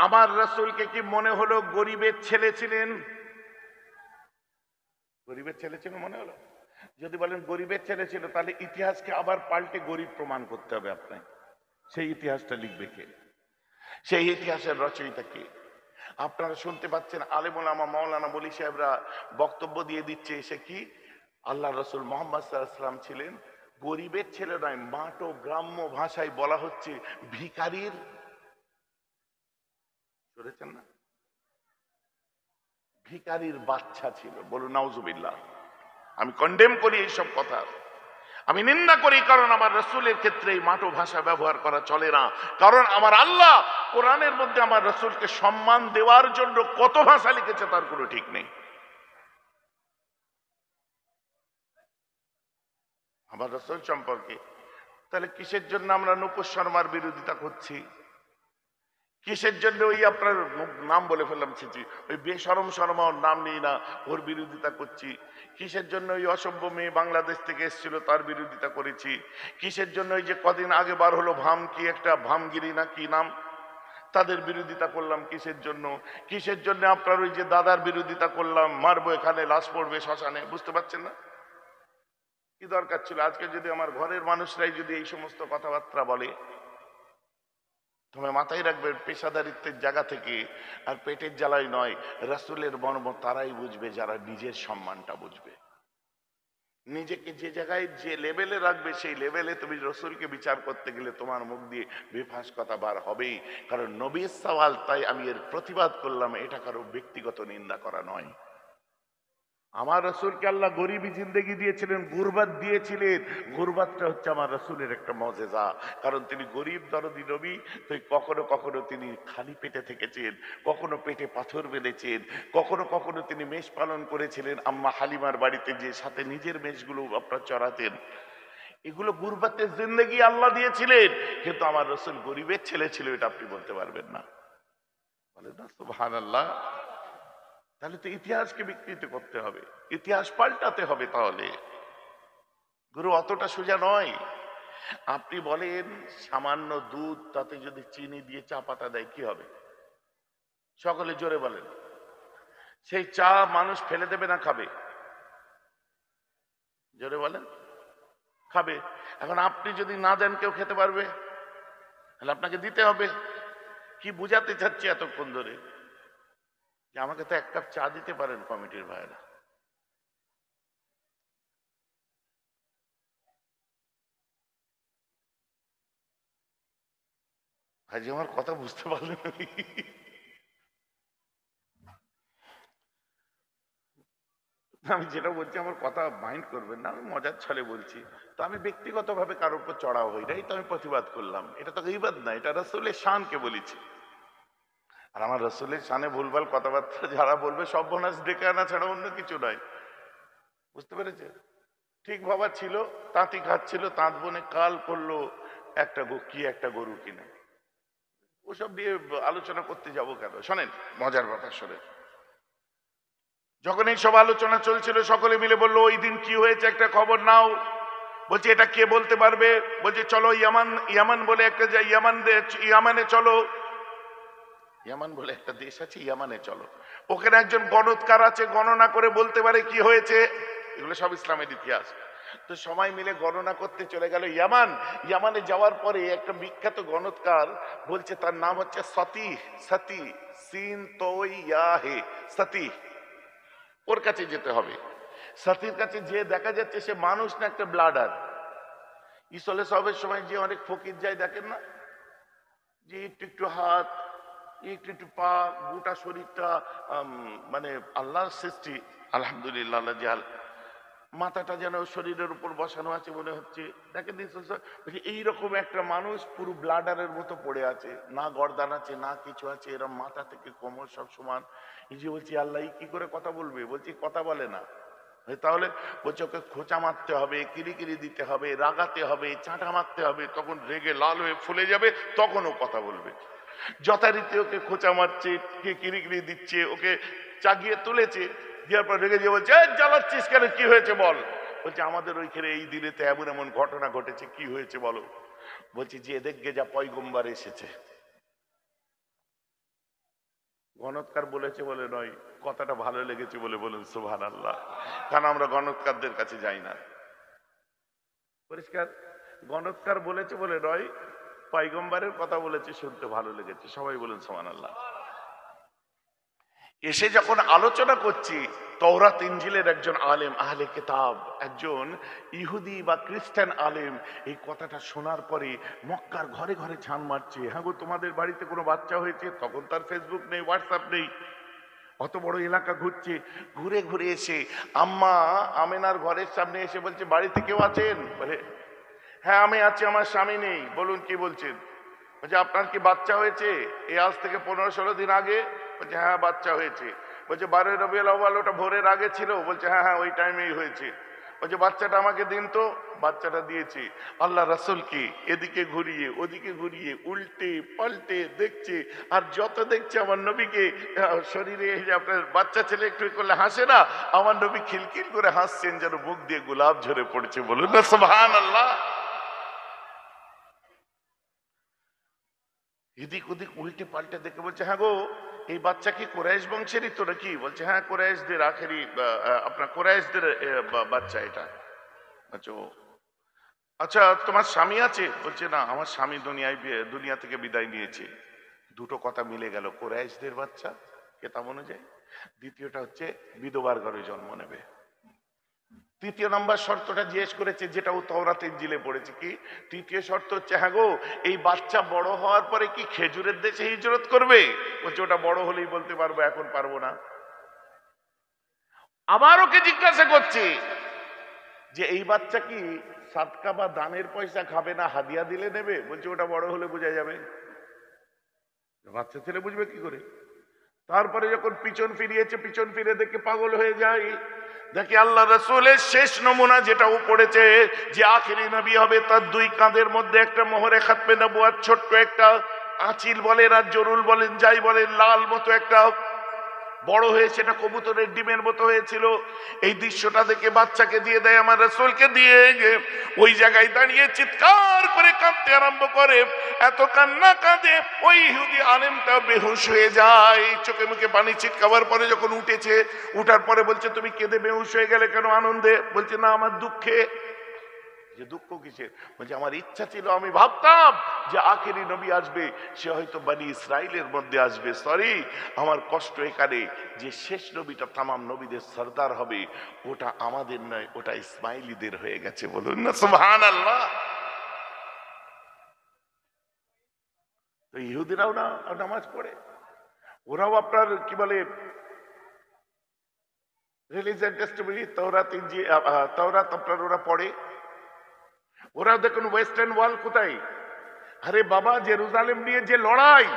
আমার রাসূলকে কি মনে হলো গরিবের ছেলে ছিলেন? গরিবের ছেলে ছিল মনে হলো? যদি বলেন গরিবের ছেলে ছিল, তাহলে ইতিহাসকে আবার পাল্টে গরিব প্রমাণ করতে হবে আপনাকে। সেই ইতিহাসটা লিখবে কে? সেই ইতিহাসের রচয়িতা কে? আপনারা শুনতে পাচ্ছেন আলেম ওলামা মাওলানা বলি সাহেবরা বক্তব্য দিয়ে দিচ্ছে এসে কি আল্লাহ রসুল মোহাম্মদ সাল্লাল্লাহু আলাইহি ওয়াসাল্লাম ছিলেন গরিবের ছেলে নয়, মাটো গ্রাম্য ভাষায় বলা হচ্ছে ভিখারির, শুনেছেন না, ভিখারির বাচ্চা ছিল। বলুন নাউজুবিল্লাহ। আমি কন্ডেম করি এইসব কথা, আমি নিন্দা করি, কারণ আমার রসুলের ক্ষেত্রে এই মাটো ভাষা ব্যবহার করা চলে না। কারণ আমার আল্লাহ কোরআনের মধ্যে আমার রসুলকে সম্মান দেওয়ার জন্য কত ভাষা লিখেছে তার কোনো ঠিক নেই। আমার রসুল সম্পর্কে তাহলে কিসের জন্য আমরা নূপুর শর্মার বিরোধিতা করছি? কিসের জন্য ওই আপনার নাম বলে ফেললাম, ছিচি, ওই বেশরম শর্মা ওর নাম নেই না, ওর বিরোধিতা করছি? কিসের জন্য ওই অসভ্য মেয়ে বাংলাদেশ থেকে এসেছিল তার বিরোধিতা করেছি? কিসের জন্য ওই যে কদিন আগে বার হলো ভাম, কি একটা ভামগিরি না কি নাম, তাদের বিরোধিতা করলাম? কিসের জন্য? কিসের জন্য আপনার ওই যে দাদার বিরোধিতা করলাম, মারবো এখানে, লাশ পড়বে শ্মশানে? বুঝতে পারছেন না কি দরকার ছিল? আজকে যদি আমার ঘরের মানুষরাই যদি এই সমস্ত কথাবার্তা বলে, তুমি মাথায় রাখবে পেশাদারিত্বের জায়গা থেকে আর পেটের জ্বালাই নয়, রাসূলের মর্ম তারাই বুঝবে যারা নিজের সম্মানটা বুঝবে। নিজেকে যে জায়গায় যে লেভেলে রাখবে সেই লেভেলে তুমি রসুলকে বিচার করতে গেলে তোমার মুখ দিয়ে বেফাঁস কথা বার হবেই, কারণ নবীর সওয়াল। তাই আমি এর প্রতিবাদ করলাম, এটা কারো ব্যক্তিগত নিন্দা করা নয়। আমার রসুলকে আল্লাহ গরিবী জিন্দেগি দিয়েছিলেন, গুরবাত দিয়েছিলেন। গুরবাতটা হচ্ছে আমার রসুলের একটা মজেজা, কারণ তিনি গরিব দরদি নবী। তো কখনো কখনো তিনি খালি পেটে থেকেছেন, কখনো পেটে পাথর বেঁধেছেন, কখনো কখনো তিনি মেষ পালন করেছিলেন আম্মা হালিমার বাড়িতে, যে সাথে নিজের মেষগুলো আপনার চড়াতেন। এগুলো গুরবাতের জিন্দেগি আল্লাহ দিয়েছিলেন, কিন্তু আমার রসুল গরিবের ছেলে ছিল, এটা আপনি বলতে পারবেন না। বলে না সুবহানাল্লাহ। তাহলে তো ইতিহাসকে বিকৃত করতে হবে, ইতিহাস পাল্টাতে হবে। তাহলে গুরু অতটা সোজা নয়। আপনি বলেন সামান্য দুধ, তাতে যদি চিনি দিয়ে চা পাতা দেয় কি হবে? সকলে জোরে বলেন। সেই চা মানুষ ফেলে দেবে না খাবে? জোরে বলেন। খাবে। এখন আপনি যদি না দেন কেউ খেতে পারবে? তাহলে আপনাকে দিতে হবে। কি বুঝাতে চাচ্ছি এতক্ষণ ধরে? যে আমাকে তো এক কাপ চা দিতে পারেন কমিটির ভাইরা। ভাইজি আমার কথা বুঝতে পারলেন? আমি যেটা বলছি আমার কথা মাইন্ড করবেন না, আমি মজার ছলে বলছি। তো আমি ব্যক্তিগতভাবে কারোর উপর চড়াও হই নাই, তো আমি প্রতিবাদ করলাম। এটা তো গীবত না, এটা রাসূলের শানকে বলেছি। আর আমার রাসূলের শানে ভুলভাল কথাবার্তা যারা বলবে সর্বনাশ ডেকে আনা ছাড়া অন্য কিছু নয়। বুঝতে পেরেছে? ঠিক বাবা ছিল, তাঁতি খাচ্ছিল, তাঁত বনে কাল করলো একটা গরু কিনে। ওসব দিয়ে আলোচনা করতে যাব কেন? শোনেন মজার কথা শোনেন। যখন এই সব আলোচনা চলছিল সকলে মিলে বললো ওই দিন কি হয়েছে একটা খবর নাও। বলছে এটা কে বলতে পারবে? বলছে চলো ইয়ামান বলে একটা ইয়ামানে চলো। ইয়ামান বলে একটা দেশ আছে, ইয়ামানে চলো। ওখানে একজন গণৎকার আছে, গণনা করে বলতে পারে কি হয়েছে। এগুলো সব ইসলামের ইতিহাস। তো সবাই মিলে গণনা করতে চলে গেল ইয়ামানে যাওয়ার পরে একটা বিখ্যাত গণৎকার বলছে, তার নাম হচ্ছে সতী সিন তোই ইয়া হে সতী। ওর কাছে যেতে হবে। সতীর কাছে যে দেখা যাচ্ছে সে মানুষ না একটা ব্লাডার। ইসলে সবের সময় যে অনেক ফকির যায় দেখেন না, যে একটু একটু হাত, একটু একটু পা, গোটা শরীরটা মানে আল্লাহর সৃষ্টি আলহামদুলিল্লাহ, জাল মাথাটা যেন শরীরের উপর বসানো আছে মনে হচ্ছে। দেখেন এইরকম একটা মানুষ পুরো ব্লাডারের মতো পড়ে আছে, না গর্দান আছে না কিছু আছে, এরকম মাথা থেকে কোমর সব সমান। এই যে বলছি আল্লাহ কি করে কথা বলবে? বলছি কথা বলে না। তাহলে বলছে ওকে খোঁচা মারতে হবে, কিরিকিরি দিতে হবে, রাগাতে হবে, চাঁটা মারতে হবে, তখন রেগে লাল হয়ে ফুলে যাবে, তখন ও কথা বলবে। যথারীতি ওকে খোঁচা মারছে, কে কিরিকিরি দিচ্ছে, ওকে চাগিয়ে তুলেছে, দেওয়ার পর রেগে দিয়ে বলছে জ্বালাচ্ছিস কেন, কি হয়েছে বল। বলছে আমাদের ওইখানে এই দিনেতে এমন এমন ঘটনা ঘটেছে, কি হয়েছে বলো। বলছি যে দেখবে যা পয়গম্বর এসেছে। গণৎকার বলেছে বলে নয়, কথাটা ভালো লেগেছে বলে বলুন সুবহানাল্লাহ। কারণ আমরা গণৎকারদের কাছে যাই না। পরিষ্কার, গণৎকার বলেছে বলে নয়, পয়গম্বরের কথা বলেছে, শুনতে ভালো লেগেছে, সবাই বলুন সুবহানাল্লাহ। এসে যখন আলোচনা করছি, তওরাত ইনজিলের একজন আলেম, আহলে কিতাব, একজন ইহুদি বা খ্রিস্টান আলেম এই কথাটা শোনার পরে মক্কার ঘরে ঘরে ছান মারছে। হ্যাঁ গো, তোমাদের বাড়িতে কোনো বাচ্চা হয়েছে? তখন তার ফেসবুক নেই, হোয়াটসঅ্যাপ নেই, অত বড় এলাকা ঘুরছে। ঘুরে ঘুরে এসে আম্মা আমেনার ঘরের সামনে এসে বলছে বাড়িতে কেউ আছেন? বলে হ্যাঁ আমি আছি, আমার স্বামী নেই। বলুন কি বলছেন? বলছে আপনার কি বাচ্চা হয়েছে এই আজ থেকে 15-16 দিন আগে? বলছে হ্যাঁ বাচ্চা হয়েছে। বলছে 12 রবিউল আউয়াল ওটা ভোরের আগে ছিল? বলছে হ্যাঁ হ্যাঁ ওই টাইমেই হয়েছে। বলছে বাচ্চাটা আমাকে দিন তো। বাচ্চাটা দিয়েছি। আল্লাহ রাসূল কি এদিকে ঘুরিয়ে ওদিকে ঘুরিয়ে উল্টে পাল্টে দেখছে, আর যত দেখছে আমার নবীকে শরীরে, এই যে আপনার বাচ্চা ছেলে একটু করলে হাসে না, আমার নবী খিলখিল করে হাসছেন যেন মুখ দিয়ে গোলাপ ঝরে পড়ছে। বলুন না সুবহানাল্লাহ। এদিক ওদিক উল্টে পাল্টে দেখে বলছে হ্যাঁ গো, এই বাচ্চা কি কুরাইশ বংশেরই তো নাকি? বলছে হ্যাঁ কুরাইশদের আখেরি, আপনার কুরাইশদের বাচ্চা এটা। আচ্ছা আচ্ছা তোমার স্বামী আছে? বলছে না আমার স্বামী দুনিয়া থেকে বিদায় নিয়েছে। দুটো কথা মিলে গেল, কুরাইশদের বাচ্চা কেতাব অনুযায়ী। দ্বিতীয়টা হচ্ছে বিধবার ঘরে জন্ম নেবে। তৃতীয় নম্বর শর্তটা জিজ্ঞেস করেছে, যেটা ও তাওরাত ইনজিলে পড়েছে, কি তৃতীয় শর্ত হচ্ছে হ্যাঁ গো এই বাচ্চা বড় হওয়ার পরে কি খেজুরের দেশে হিজরত করবে? বলছে ওটা বড় হলেই বলতে পারবো, এখন পারবো না। আবার ওকে জিজ্ঞাসা করছে যে এই বাচ্চা কি সাদকা বা দানের পয়সা খাবে না হাদিয়া দিলে নেবে? বলছে ওটা বড় হলে বোঝা যাবে। বাচ্চা ছেলে বুঝবে কি করে? তারপরে যখন পিছন ফিরিয়েছে, পিছন ফিরে দেখে পাগল হয়ে যায়, দেখে আল্লাহ রাসূলের শেষ নমুনা যেটাও পড়েছে যে আখেরি নবী হবে, তার দুই কাঁধের মধ্যে একটা মোহরে খাতমে নবুয়ত ছোট্ট একটা আঁচিল বলেন আর জরুল বলেন যাই বলেন, লাল মতো একটা বড় হয়ে সেটা কবুতরের ডিমের মতো হয়েছিল। এই দৃশ্যটা দেখে বাচ্চাকে দিয়ে দেয়, আমার রাসূলকে দিয়ে ওই জায়গায় দাঁড়িয়ে চিৎকার করে কাঁদতে আরম্ভ করে। এত কান্না কাঁদে ওই ইহুদি আলেমটা বেহুশ হয়ে যায়, চোখে মুখে পানি ছিটকাবার পরে যখন উঠেছে, উঠার পরে বলছে তুমি কেঁদে বেহুশ হয়ে গেলে কেন? আনন্দে? বলছে না, আমার দুঃখে। যে দুঃখ কিসের? বলছে আমার ইচ্ছা ছিল, আমি ভাবতাম যে আখেরি নবী আসবে, সে হয়তো বনি ইসরাইলের মধ্যে আসবে। সরি, আমার কষ্ট এখানে যে শেষ নবীটা তামাম নবীদের সরদার হবে, ওটা আমাদের নয়, ওটা ইসমাইলিদের হয়ে গেছে। বলুন না সুবহানাল্লাহ। তো ইহুদিরাও না নামাজ পড়ে, ওরাও আপনার কি বলে রিলিজিয়াস টেস্টিমনি, তাওরাত আপনার ওরা পড়ে। ওরা দেখুন ওয়েস্টার্ন ওয়াল কোথায়? আরে বাবা, জেরুজালেম নিয়ে যে লড়াই,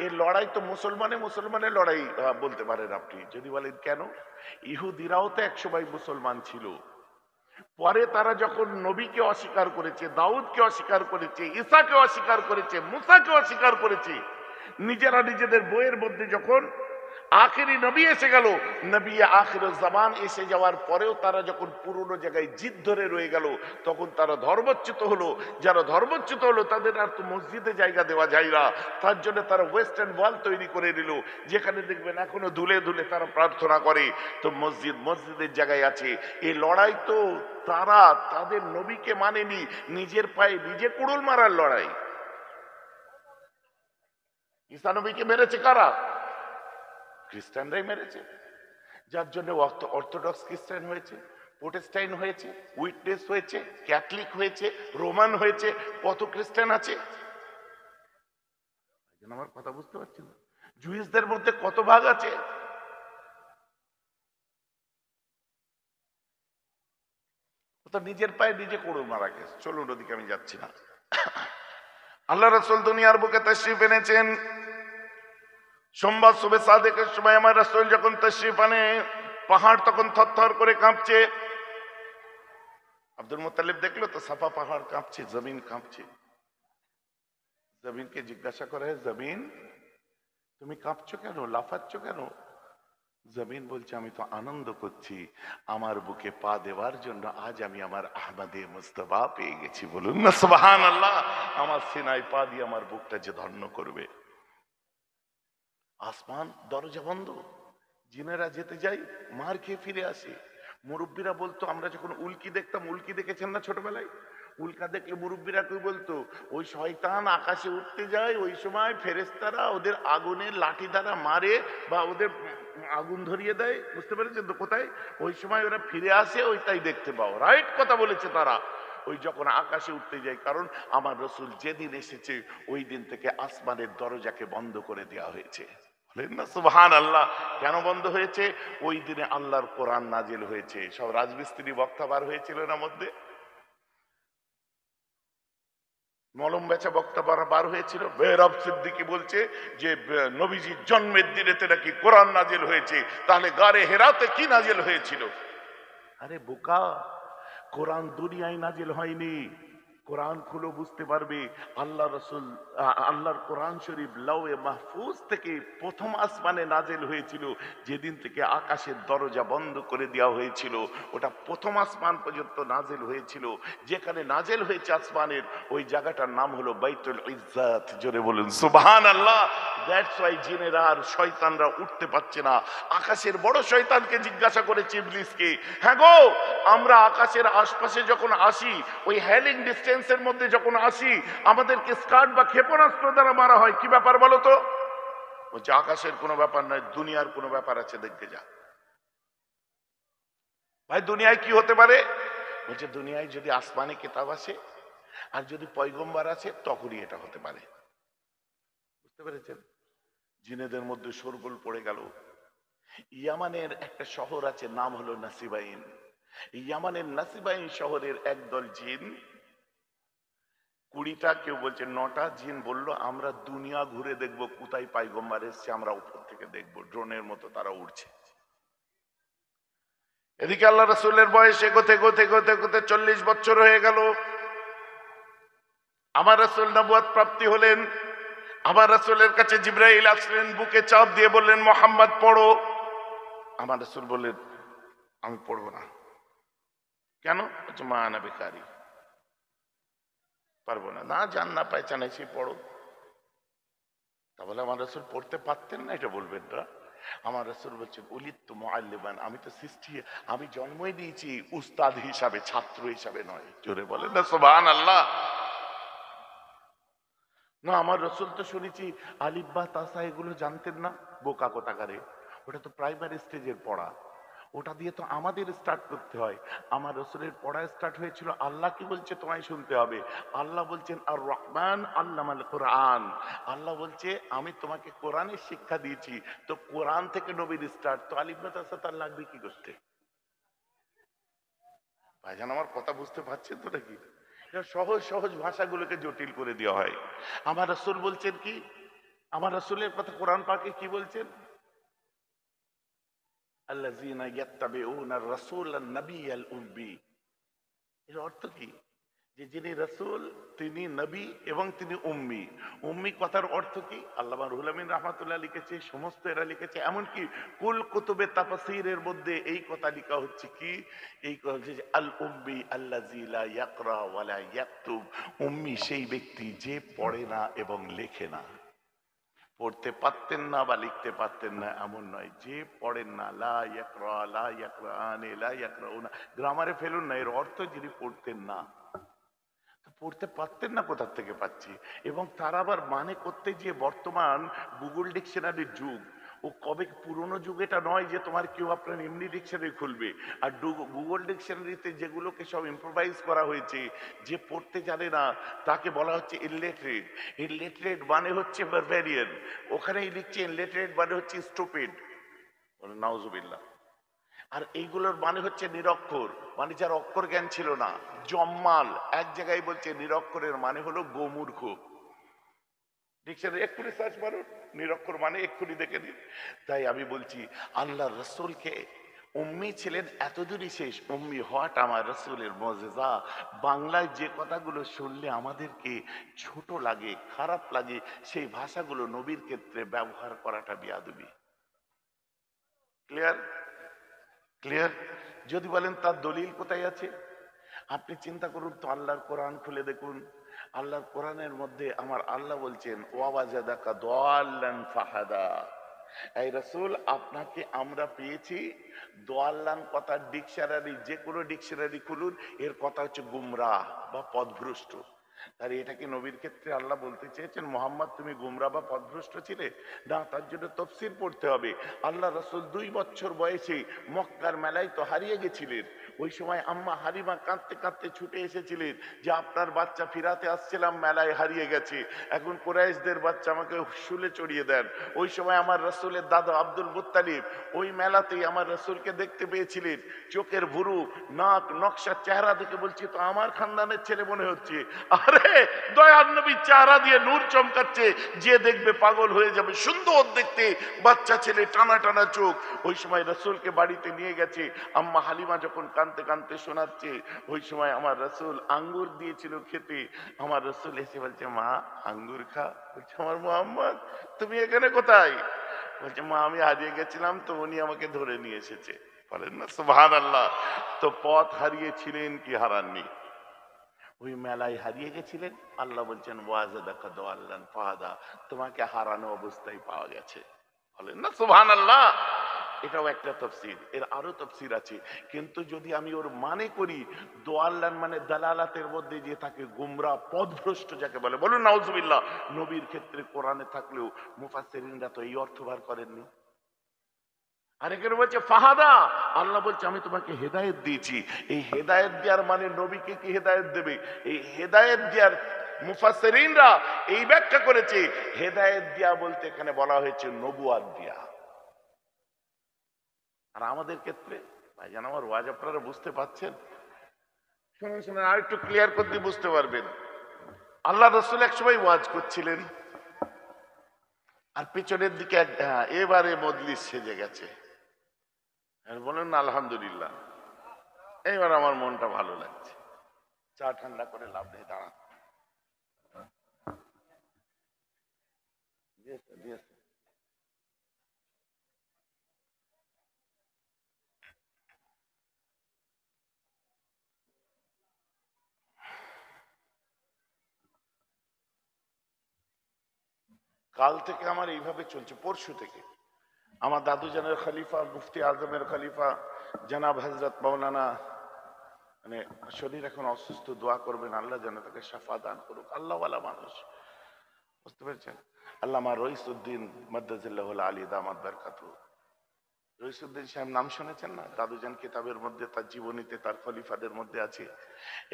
এই লড়াই তো মুসলমানের লড়াই বলতে পারেন আপনি। যদি বলেন কেন, ইহুদিরাও তো একসময় মুসলমান ছিল, পরে তারা যখন নবীকে অস্বীকার করেছে, দাউদকে অস্বীকার করেছে, ঈসাকে অস্বীকার করেছে, মুসাকে অস্বীকার করেছে, নিজেরা নিজেদের বইয়ের মধ্যে যখন আখেরি নবী এসে গেল, নবী আখির জামান এসে যাওয়ার পরেও তারা যখন পুরনো জায়গায় জিদ ধরে রয়ে গেল, তখন তারা ধর্মচ্যুত হলো। যারা ধর্মচ্যুত হলো তাদের আর তো মসজিদে জায়গা দেওয়া যায় না, তার জন্য তারা ওয়েস্টার্ন ওয়াল তৈরি করে নিল, যেখানে দেখবেন এখনো ধুলে ধুলে তারা প্রার্থনা করে। তো মসজিদের জায়গায় আছে। এই লড়াই তো তারা তাদের নবীকে মানেনি, নিজের পায়ে নিজে কুড়ুল মারার লড়াই। ঈসা নবীকে মেরেছে কারা? খ্রিস্টানরাই মেরেছে, যার জন্য অর্থোডক্স খ্রিস্টান হয়েছে, প্রোটেস্টাইন হয়েছে, উইটনেস হয়েছে, ক্যাথলিক হয়েছে, রোমান হয়েছে, কত খ্রিস্টান আছে। আমার কথা বুঝতে পারছেন? জুইসদের মধ্যে কত ভাগ আছে। তো নিজের পায়ে নিজে কোড়ুল মারা গেছে। চলুন, ওদিকে আমি যাচ্ছি না। আল্লাহ রাসূল দুনিয়ার বুকে তাশরীফ এনেছেন। সোমবার সুবে সাদেকের সময় আমার রাসূল যখন তাশরীফ আনে, পাহাড় তখন থরথর করে কাঁপছে। আব্দুল মুত্তালিব দেখলো তো সাফা পাহাড় কাঁপছে, জমিন কাঁপছে। জমিনকে জিজ্ঞাসা করে, জমিন তুমি কাঁপছো কেন, লাফাচ্ছ কেন? জমিন বলছে আমি তো আনন্দ করছি, আমার বুকে পা দেওয়ার জন্য আজ আমি আমার আহমদে মুস্তাফা পেয়ে গেছি। বলুন না সুবহানাল্লাহ। আমার সিনায় পা দিয়ে আমার বুকটা যে ধন্য করবে। আসমান দরজা বন্ধ, জিনেরা যেতে যাই, মার খেয়ে ফিরে আসে। মুরব্বীরা বলতো, আমরা যখন উল্কি দেখতাম, উল্কি দেখেছেন না ছোটবেলায়? উল্কা দেখলে মুরব্বীরা কি বলতো, ওই শয়তান আকাশে উঠতে যায়, ওই সময় ফেরেশতারা ওদের আগুনের লাঠি দ্বারা মারে বা ওদের আগুন ধরিয়ে দেয়। বুঝতে পেরেছেন তো কোথায়? ওই সময় ওরা ফিরে আসে, ওইটাই দেখতে পাও। রাইট কথা বলেছে তারা। ওই যখন আকাশে উঠতে যায়, কারণ আমার রসুল যেদিন এসেছে ওই দিন থেকে আসমানের দরজাকে বন্ধ করে দেওয়া হয়েছে। সুবহানাল্লাহ। কেন বন্ধ হয়েছে? ওই দিনে আল্লাহর কোরআন নাজিল হয়েছে। সব রাজমিস্ত্রি বক্তা বার হয়েছিল না মধ্যে, মলম বেচা বক্তা বার হয়েছিল। বেহরব সিদ্দিকী বলছে যে নবীজির জন্মের দিনেতে নাকি কোরআন নাজিল হয়েছে, তাহলে গারে হেরাতে কি নাজিল হয়েছিল? আরে বোকা, কোরআন দুনিয়ায় নাজিল হয়নি। কোরআন খুলো, বুঝতে পারবে। আল্লাহ রসুল আল্লাহর কোরআন শরীফ লাউয়ে মাহফুজ থেকে প্রথম আসমানে নাজেল হয়েছিল, যেদিন থেকে আকাশের দরজা বন্ধ করে দেওয়া হয়েছিল, ওটা প্রথম আসমান পর্যন্ত নাজেল হয়েছিল। যেখানে নাজেল হয়েছে আসমানের, ওই জায়গাটার নাম হলো বাইতুল ইজ্জাত। জোরে বলুন সুবহানাল্লাহ। দ্যাটস ওয়াই জিনেরা আর শয়তানরা উঠতে পারছে না। আকাশের বড় শয়তানকে জিজ্ঞাসা করেছে, ইবলিসকে, হ্যাঁ গো, আমরা আকাশের আশপাশে যখন আসি, ওই হ্যালিং ডিস্টেন্সের মধ্যে যখন আসি, আমাদেরকে স্কার্ট বা ক্ষেপণাস্ত্র দ্বারা মারা হয়, কি ব্যাপার বলো তো? বলছে আকাশের কোনো ব্যাপার নয়, দুনিয়ার কোনো ব্যাপার আছে, দেখতে যা। ভাই দুনিয়ায় কি হতে পারে? বলছে দুনিয়ায় যদি আসমানে কিতাব আসে আর যদি পয়গম্বর আছে, তখনই এটা হতে পারে। বুঝতে পেরেছেন? জিনেদের মধ্যে শোরগোল পড়ে গেল। ইয়ামানের একটা শহর আছে, নাম হলো নাসিবাইন। ইয়ামানের নাসিবাইন শহরের একদল জিন 20টা, কেউ বলছে 9টা জিন বলল আমরা দুনিয়া ঘুরে দেখব কোথায় পাইগম্বর এসছে, আমরা উপর থেকে দেখব, ড্রোনের মতো তারা উড়ছে। এদিকে আল্লাহ রাসূলের বয়স এগোতে এগোতে এগোতে এগোতে 40 বছর হয়ে গেল। আমার রাসূল নবুয়ত প্রাপ্তি হলেন। আমার রাসূলের কাছে জিবরাইল আসলেন, বুকে চাপ দিয়ে বললেন মুহাম্মদ পড়ো। আমার রাসূল বললেন আমি পড়বো না। কেন? মা আনা বেকারি, পারবো না। না জান না পাইচান এসে পড়ো। তাহলে আমার রাসূল পড়তে পারতেন না এটা বলবেন না। আমার রাসূল বলছে উলিদতু মুআল্লিমান, আমি তো সৃষ্টি, আমি জন্মই দিয়েছি উস্তাদ হিসাবে, ছাত্র হিসাবে নয়। জোরে বলেন না সুবহানাল্লাহ। না আমার রাসূল তো শুনেছি আলিফ বা তাসা এগুলো জানতেন না। বোকা কোথাকারে, ওটা তো প্রাইমারি স্টেজের পড়া, ওটা দিয়ে তো আমাদের স্টার্ট করতে হয়। আমার রাসূলের পড়া স্টার্ট হয়েছিল আল্লাহ কি বলছে তোমায় শুনতে হবে। আল্লাহ বলছেন আর রহমান আল্লামাল কোরআন, আল্লাহ বলছে আমি তোমাকে কোরআনের শিক্ষা দিয়েছি। তো কোরআন থেকে নবীর স্টার্ট, তো আলিফ বা তাসা তার লাগবে কি করতে? ভাইজান আমার কথা বুঝতে পারছেন তো নাকি? সহজ সহজ ভাষাগুলোকে জটিল করে দেওয়া হয়। আমার রাসূল বলছেন কি, আমার রাসূলের কথা কোরআন পাকে কি বলছেন? আল্লাযীনা ইয়াত্তাবিউনা রাসূলান নাবিয়াল উম্মি। এর অর্থ কি? যে যিনি রাসূল তিনি নবী এবং তিনি উম্মি। উম্মি কথার অর্থ কি? আল্লামা রুহুল আমিন রাহমাতুল্লাহ লিখেছে, সমস্ত এরা লিখেছে, এমনকি কুল কুতুবে তাফসীরের মধ্যে এই কথা লেখা হচ্ছে কি, এই কথা যে আল উম্মি আল্লাযী লা ইয়াকরা ওয়া লা ইয়াকতুব। উম্মি সেই ব্যক্তি যে পড়ে না এবং লেখে না। পড়তে পারতেন না বা লিখতে পারতেন না এমন নয়, যে পড়েন না, লা ইয়াকরা লা ইয়াকরাআনে লা ইয়াকরাউনা, গ্রামারে ফেলুন না, এর অর্থ যিনি পড়তেন না। পড়তে পারতেন না কোথা থেকে পাচ্ছি। এবং তার আবার মানে করতে গিয়ে বর্তমান গুগল ডিকশনারির যুগ, ও কবে পুরনো যুগ এটা নয় যে তোমার কেউ আপনার এমনি ডিকশনারি খুলবে। আর গুগল ডিকশনারিতে যেগুলোকে সব ইম্প্রোভাইজ করা হয়েছে, যে পড়তে জানে না তাকে বলা হচ্ছে ইললিটারেট। ইললিটারেট মানে হচ্ছে বারবারিয়ান, ওখানেই লিখছে ইললিটারেট মানে হচ্ছে স্টুপিড, নাউজুবিল্লাহ। আর এইগুলোর মানে হচ্ছে নিরক্ষর, মানে যার অক্ষর জ্ঞান ছিল না। জম্মাল এক জায়গায় বলছে নিরক্ষরের মানে হলো গোমূর্খ। ডিকশনারি এক্ষুনি সার্চ মারুন, নিরক্ষর মানে এক্ষুনি দেখে নিন। তাই আমি বলছি আল্লাহ রসুলকে উম্মি ছিলেন এতদূরই শেষ। উম্মি হওয়াটা আমার রসুলের মুজিজা। বাংলায় যে কথাগুলো শুনলে আমাদেরকে ছোট লাগে, খারাপ লাগে, সেই ভাষাগুলো নবীর ক্ষেত্রে ব্যবহার করাটা বেয়াদবি। ক্লিয়ার? ক্লিয়ার? যদি বলেন তার দলিল কোথায় আছে, আপনি চিন্তা করুন তো, আল্লাহর কোরআন খুলে দেখুন। আল্লাহর কোরআনের মধ্যে আমার আল্লাহ বলছেন ওয়াওয়াজাদাকা দাল্লান ফাহাদা। এই রাসূল আপনাকে আমরা পেয়েছি দাল্লান, কথার ডিকশনারি, যে কোনো ডিকশনারি খুলুন, এর কথা হচ্ছে গুমরাহ বা পথভ্রষ্ট। আর এটা কি নবীর ক্ষেত্রে আল্লাহ বলতে চেয়েছেন মোহাম্মদ তুমি গুমরা বা পথভ্রষ্ট ছিলে? না, তার জন্য তাফসীর পড়তে হবে। আল্লাহ রাসূল 2 বছর বয়সে মক্কার মেলায় তো হারিয়ে গেছিলেন। ওই সময় আম্মা হালিমা কাঁদতে কাঁদতে ছুটে এসেছিলেন যে আপনার বাচ্চা ফিরাতে আসছিলাম, মেলায় হারিয়ে গেছে, এখন কুরাইশদের বাচ্চা আমাকে শুলে চড়িয়ে দেন। ওই সময় আমার রাসূলের দাদা আব্দুল মুত্তালিব ওই মেলাতেই আমার রাসূলকে দেখতে পেয়েছিলেন। চোখের ভুরু, নাক, নকশা, চেহারা দেখে বলছি তো আমার খানদানের ছেলে মনে হচ্ছে। আরে দয়ার নবী চেহারা দিয়ে নূর চমকাচ্ছে, যে দেখবে পাগল হয়ে যাবে, সুন্দর দেখতে বাচ্চা ছেলে, টানা টানা চোখ। ওই সময় রাসূলকে বাড়িতে নিয়ে গেছে। আম্মা হালিমা যখন কাঁদতে কাঁদতে শোনাচ্ছে, ওই সময় আমার রাসূল আঙ্গুর দিয়েছিল খেতে। আমার রাসূল এসে বলছে মা আঙ্গুর খা। বলছে আমার মুহাম্মদ তুমি এখানে কোথায়? বলছে মা আমি হারিয়ে গেছিলাম, তো উনি আমাকে ধরে নিয়ে এসেছে। বলেন না সুবহানাল্লাহ। তো পথ হারিয়েছিলেন কি হারাননি? ওই মেলায় হারিয়ে গেছিলেন। আল্লাহ বলছেন ওয়াজাদাকা দাল্লান ফাহাদা, তোমাকে হারানো অবস্থায় পাওয়া গেছে। বলেন না সুবহানাল্লাহ। এটাও একটা তাফসীর, এর আরো তাফসীর আছে। কিন্তু যদি আমি ওর মানে করি, দাল্লান মানে দালালাতের মধ্যে যে থাকে গুমরা, পথভ্রষ্ট যাকে বলে, বলুন নাউজুবিল্লাহ। নবীর ক্ষেত্রে কোরআনে থাকলেও মুফাসসিরিনরা তো এই অর্থ বার করেননি। আরেকের বলছে ফাহাদা, আল্লাহ বলছে আমি তোমাকে হেদায়েত দিয়েছি। এই হেদায়েত দেওয়ার মানে নবীকে কি হেদায়েত দেবে? এই হেদায়েত দেওয়ার মুফাসসিরিনরা এই ব্যাখ্যা করেছে, হেদায়েত দেয়া বলতে এখানে বলা হয়েছে নবুয়াত দেয়া। আর আমাদের ক্ষেত্রে ভাইজান আমার ওয়াজ আপনারা বুঝতে পাচ্ছেন? শুনুন শুনুন, আর একটু ক্লিয়ার করে দিয়ে বুঝতে পারবেন। আল্লাহ রসুল একসময় ওয়াজ করছিলেন, আর পিছনের দিকে এবারে মজলিস সেজে গেছে। বলেন না আলহামদুলিল্লাহ, এইবার আমার মনটা ভালো লাগছে। চা ঠান্ডা করে লাভ নেই, দাঁড়া দিয়েছে। কাল থেকে আমার এইভাবে চলছে, পরশু থেকে আমার দাদুজানের খলিফা, মুফতি আজমের খলিফা জনাব হজরত মৌলানা, মানে শরীর এখন অসুস্থ, দোয়া করবেন আল্লাহ যেন তাকে শাফা দান করুক। আল্লাহওয়ালা মানুষ, বুঝতে পেরেছেন? আল্লামা রইসউদ্দিন মাদ্দাজিল্লাহ আলী দামাত বারকাতু। রইসউদ্দিন সাহেব নাম শুনেছেন না? দাদুজান কিতাবের মধ্যে, তার জীবনীতে, তার খলিফাদের মধ্যে আছে।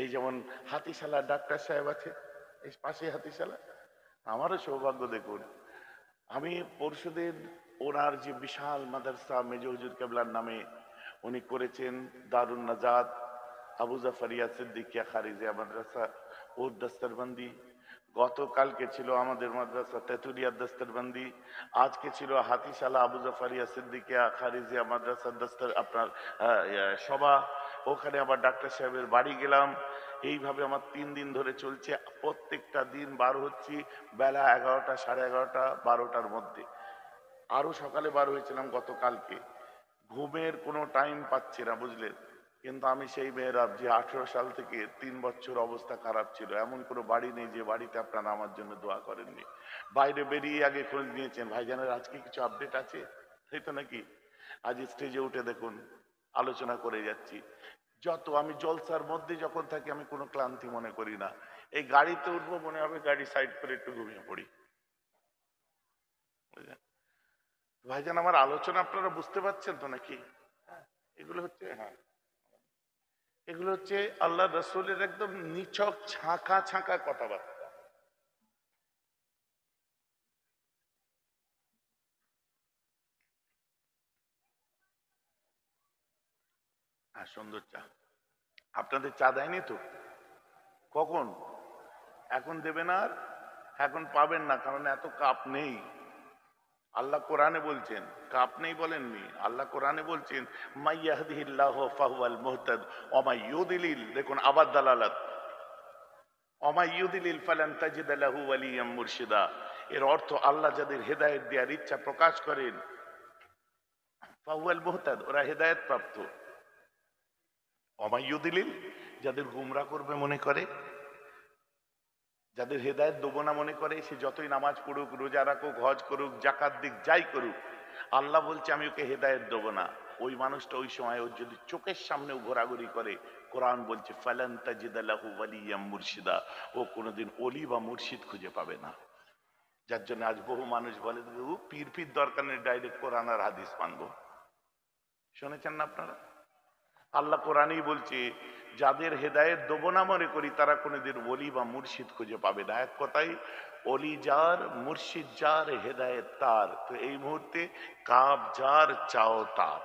এই যেমন হাতিশালা ডাক্তার সাহেব আছে, এই পাশে হাতিশালা। আমারও সৌভাগ্য, দেখুন আমি পরশুদিন ওনার যে বিশাল মাদ্রাসা মেজো হুজুর কেবলার নামে উনি করেছেন, দারুন নাজাত আবু জাফরিয়া সিদ্দিকিয়া খারিজিয়া মাদ্রাসা, ওর দস্তরবন্দি। গতকালকে ছিল আমাদের মাদ্রাসা তেতুলিয়া দস্তরবন্দি, আজকে ছিল হাতিশালা আবু জাফরিয়া সিদ্দিকিয়া খারিজিয়া মাদ্রাসা দস্তর আপনার সভা। ওখানে আবার ডাক্তার সাহেবের বাড়ি গেলাম। এইভাবে আমার 3 দিন ধরে চলছে। প্রত্যেকটা দিন বার হচ্ছি বেলা 11টা, সাড়ে 11টা, 12টার মধ্যে। আরো সকালে বার হয়েছিলাম গতকালকে। ঘুমের কোনো টাইম পাচ্ছি না, বুঝলেন? কিন্তু আমি সেই মেহরাব যে 18 সাল থেকে 3 বছর অবস্থা খারাপ ছিল, এমন কোনো বাড়ি নেই যে বাড়িতে আপনারা আমার জন্য দোয়া করেননি। বাইরে বেরিয়ে আগে খোঁজ নিয়েছেন, ভাইজানের আজকে কিছু আপডেট আছে, সেই তো নাকি? আজ স্টেজে উঠে দেখুন আলোচনা করে যাচ্ছি। যত আমি জলসার মধ্যে যখন থাকি আমি কোনো ক্লান্তি মনে করি না। এই গাড়িতে উঠবো মনে হবে গাড়ি সাইড করে একটু ঘুমিয়ে পড়ি। ভাইজান আমার আলোচনা আপনারা বুঝতে পারছেন তো নাকি? এগুলো হচ্ছে, হ্যাঁ, এগুলো হচ্ছে আল্লাহ রসুলের একদম নিছক ছাঁকা ছাঁকা কথাবার্তা। হ্যাঁ, সুন্দর চা। আপনাদের চা দেয়নি তো? কখন? এখন দেবে না? আর এখন পাবেন না, কারণ এত কাপ নেই। আল্লাহ কোরআনে বলছেন, কাপ নেই বলেননি, আল্লাহ কোরআনে বলছেন মাইয়াহদিহিল্লাহু ফাহুয়াল মুহতাদ ওয়া মাই ইউদিলিল, দেখুন আবার দালালাত, ওয়া মাই ইউদিলিল ফালান তাজিদ লাহু ওয়ালিয়াম মুরশিদা। এর অর্থ আল্লাহ যাদের হেদায়েত দেওয়ার ইচ্ছা প্রকাশ করেন, ফাহুয়াল মুহতাদ, ওরা হেদায়েত প্রাপ্ত। ওয়া মাই ইউদিলিল, যাদের গুমরা করবে মনে করে, যাদের হেদায়েত দেবো না মনে করে, সে যতই নামাজ পড়ুক, রোজা রাখুক, হজ করুক, জাকাত দিক, যাই করুক, আল্লাহ বলছে আমি ওকে হেদায়েত দেবো না। ওই মানুষটা ওই সময় ওর যদি চোখের সামনেও ঘোরাঘুরি করে, কোরআন বলছে ফালান তাজিদা লাহু ওয়ালিয়াম মুরশিদা, ও কোনোদিন ওলি বা মুর্শিদ খুঁজে পাবে না। যার জন্য আজ বহু মানুষ বলে পীর পীর দরকার নেই, ডাইরেক্ট কোরআন আর হাদিস মানবো। শুনেছেন না আপনারা? আল্লাহ কোরআনই বলছে যাদের হেদায়েত দেবো না মনে করি তারা কোনোদিন ওলি বা মুর্শিদ খুঁজে পাবে না। এক কথাই ওলি যার, মুর্শিদ যার, হেদায়েত তার। তো এই মুহূর্তে কাব যার, চাও তার।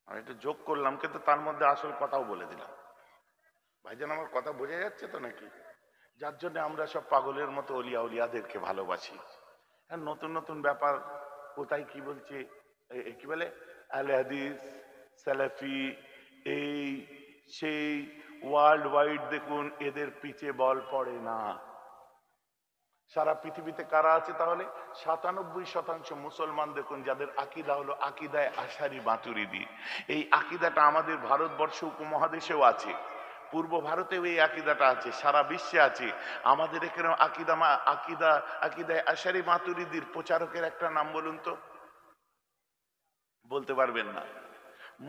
আমি একটু যোগ করলাম, কিন্তু তার মধ্যে আসল কথাও বলে দিলাম। ভাইজান আমার কথা বোঝা যাচ্ছে তো নাকি? যার জন্য আমরা সব পাগলের মতো অলিয়া উলিয়াদেরকে ভালোবাসি। হ্যাঁ, নতুন নতুন ব্যাপার কোথায় কি বলছে, কি বলে আহলে হাদিস, সালাফি, এই সেই, ওয়ার্ল্ড ওয়াইড দেখুন এদের পিছে বল পড়ে না। সারা পৃথিবীতে কারা আছে তাহলে? 97% মুসলমান দেখুন যাদের আকীদা হলো আকীদায়ে আশারি মাতুরিদি। এই আকীদাটা আমাদের ভারতবর্ষ উপমহাদেশেও আছে, পূর্ব ভারতেও এই আকীদাটা আছে, সারা বিশ্বে আছে। আমাদের এখানে আকীদায়ে আশারি মাতুরিদির প্রচারকের একটা নাম বলুন তো। বলতে পারবেন না।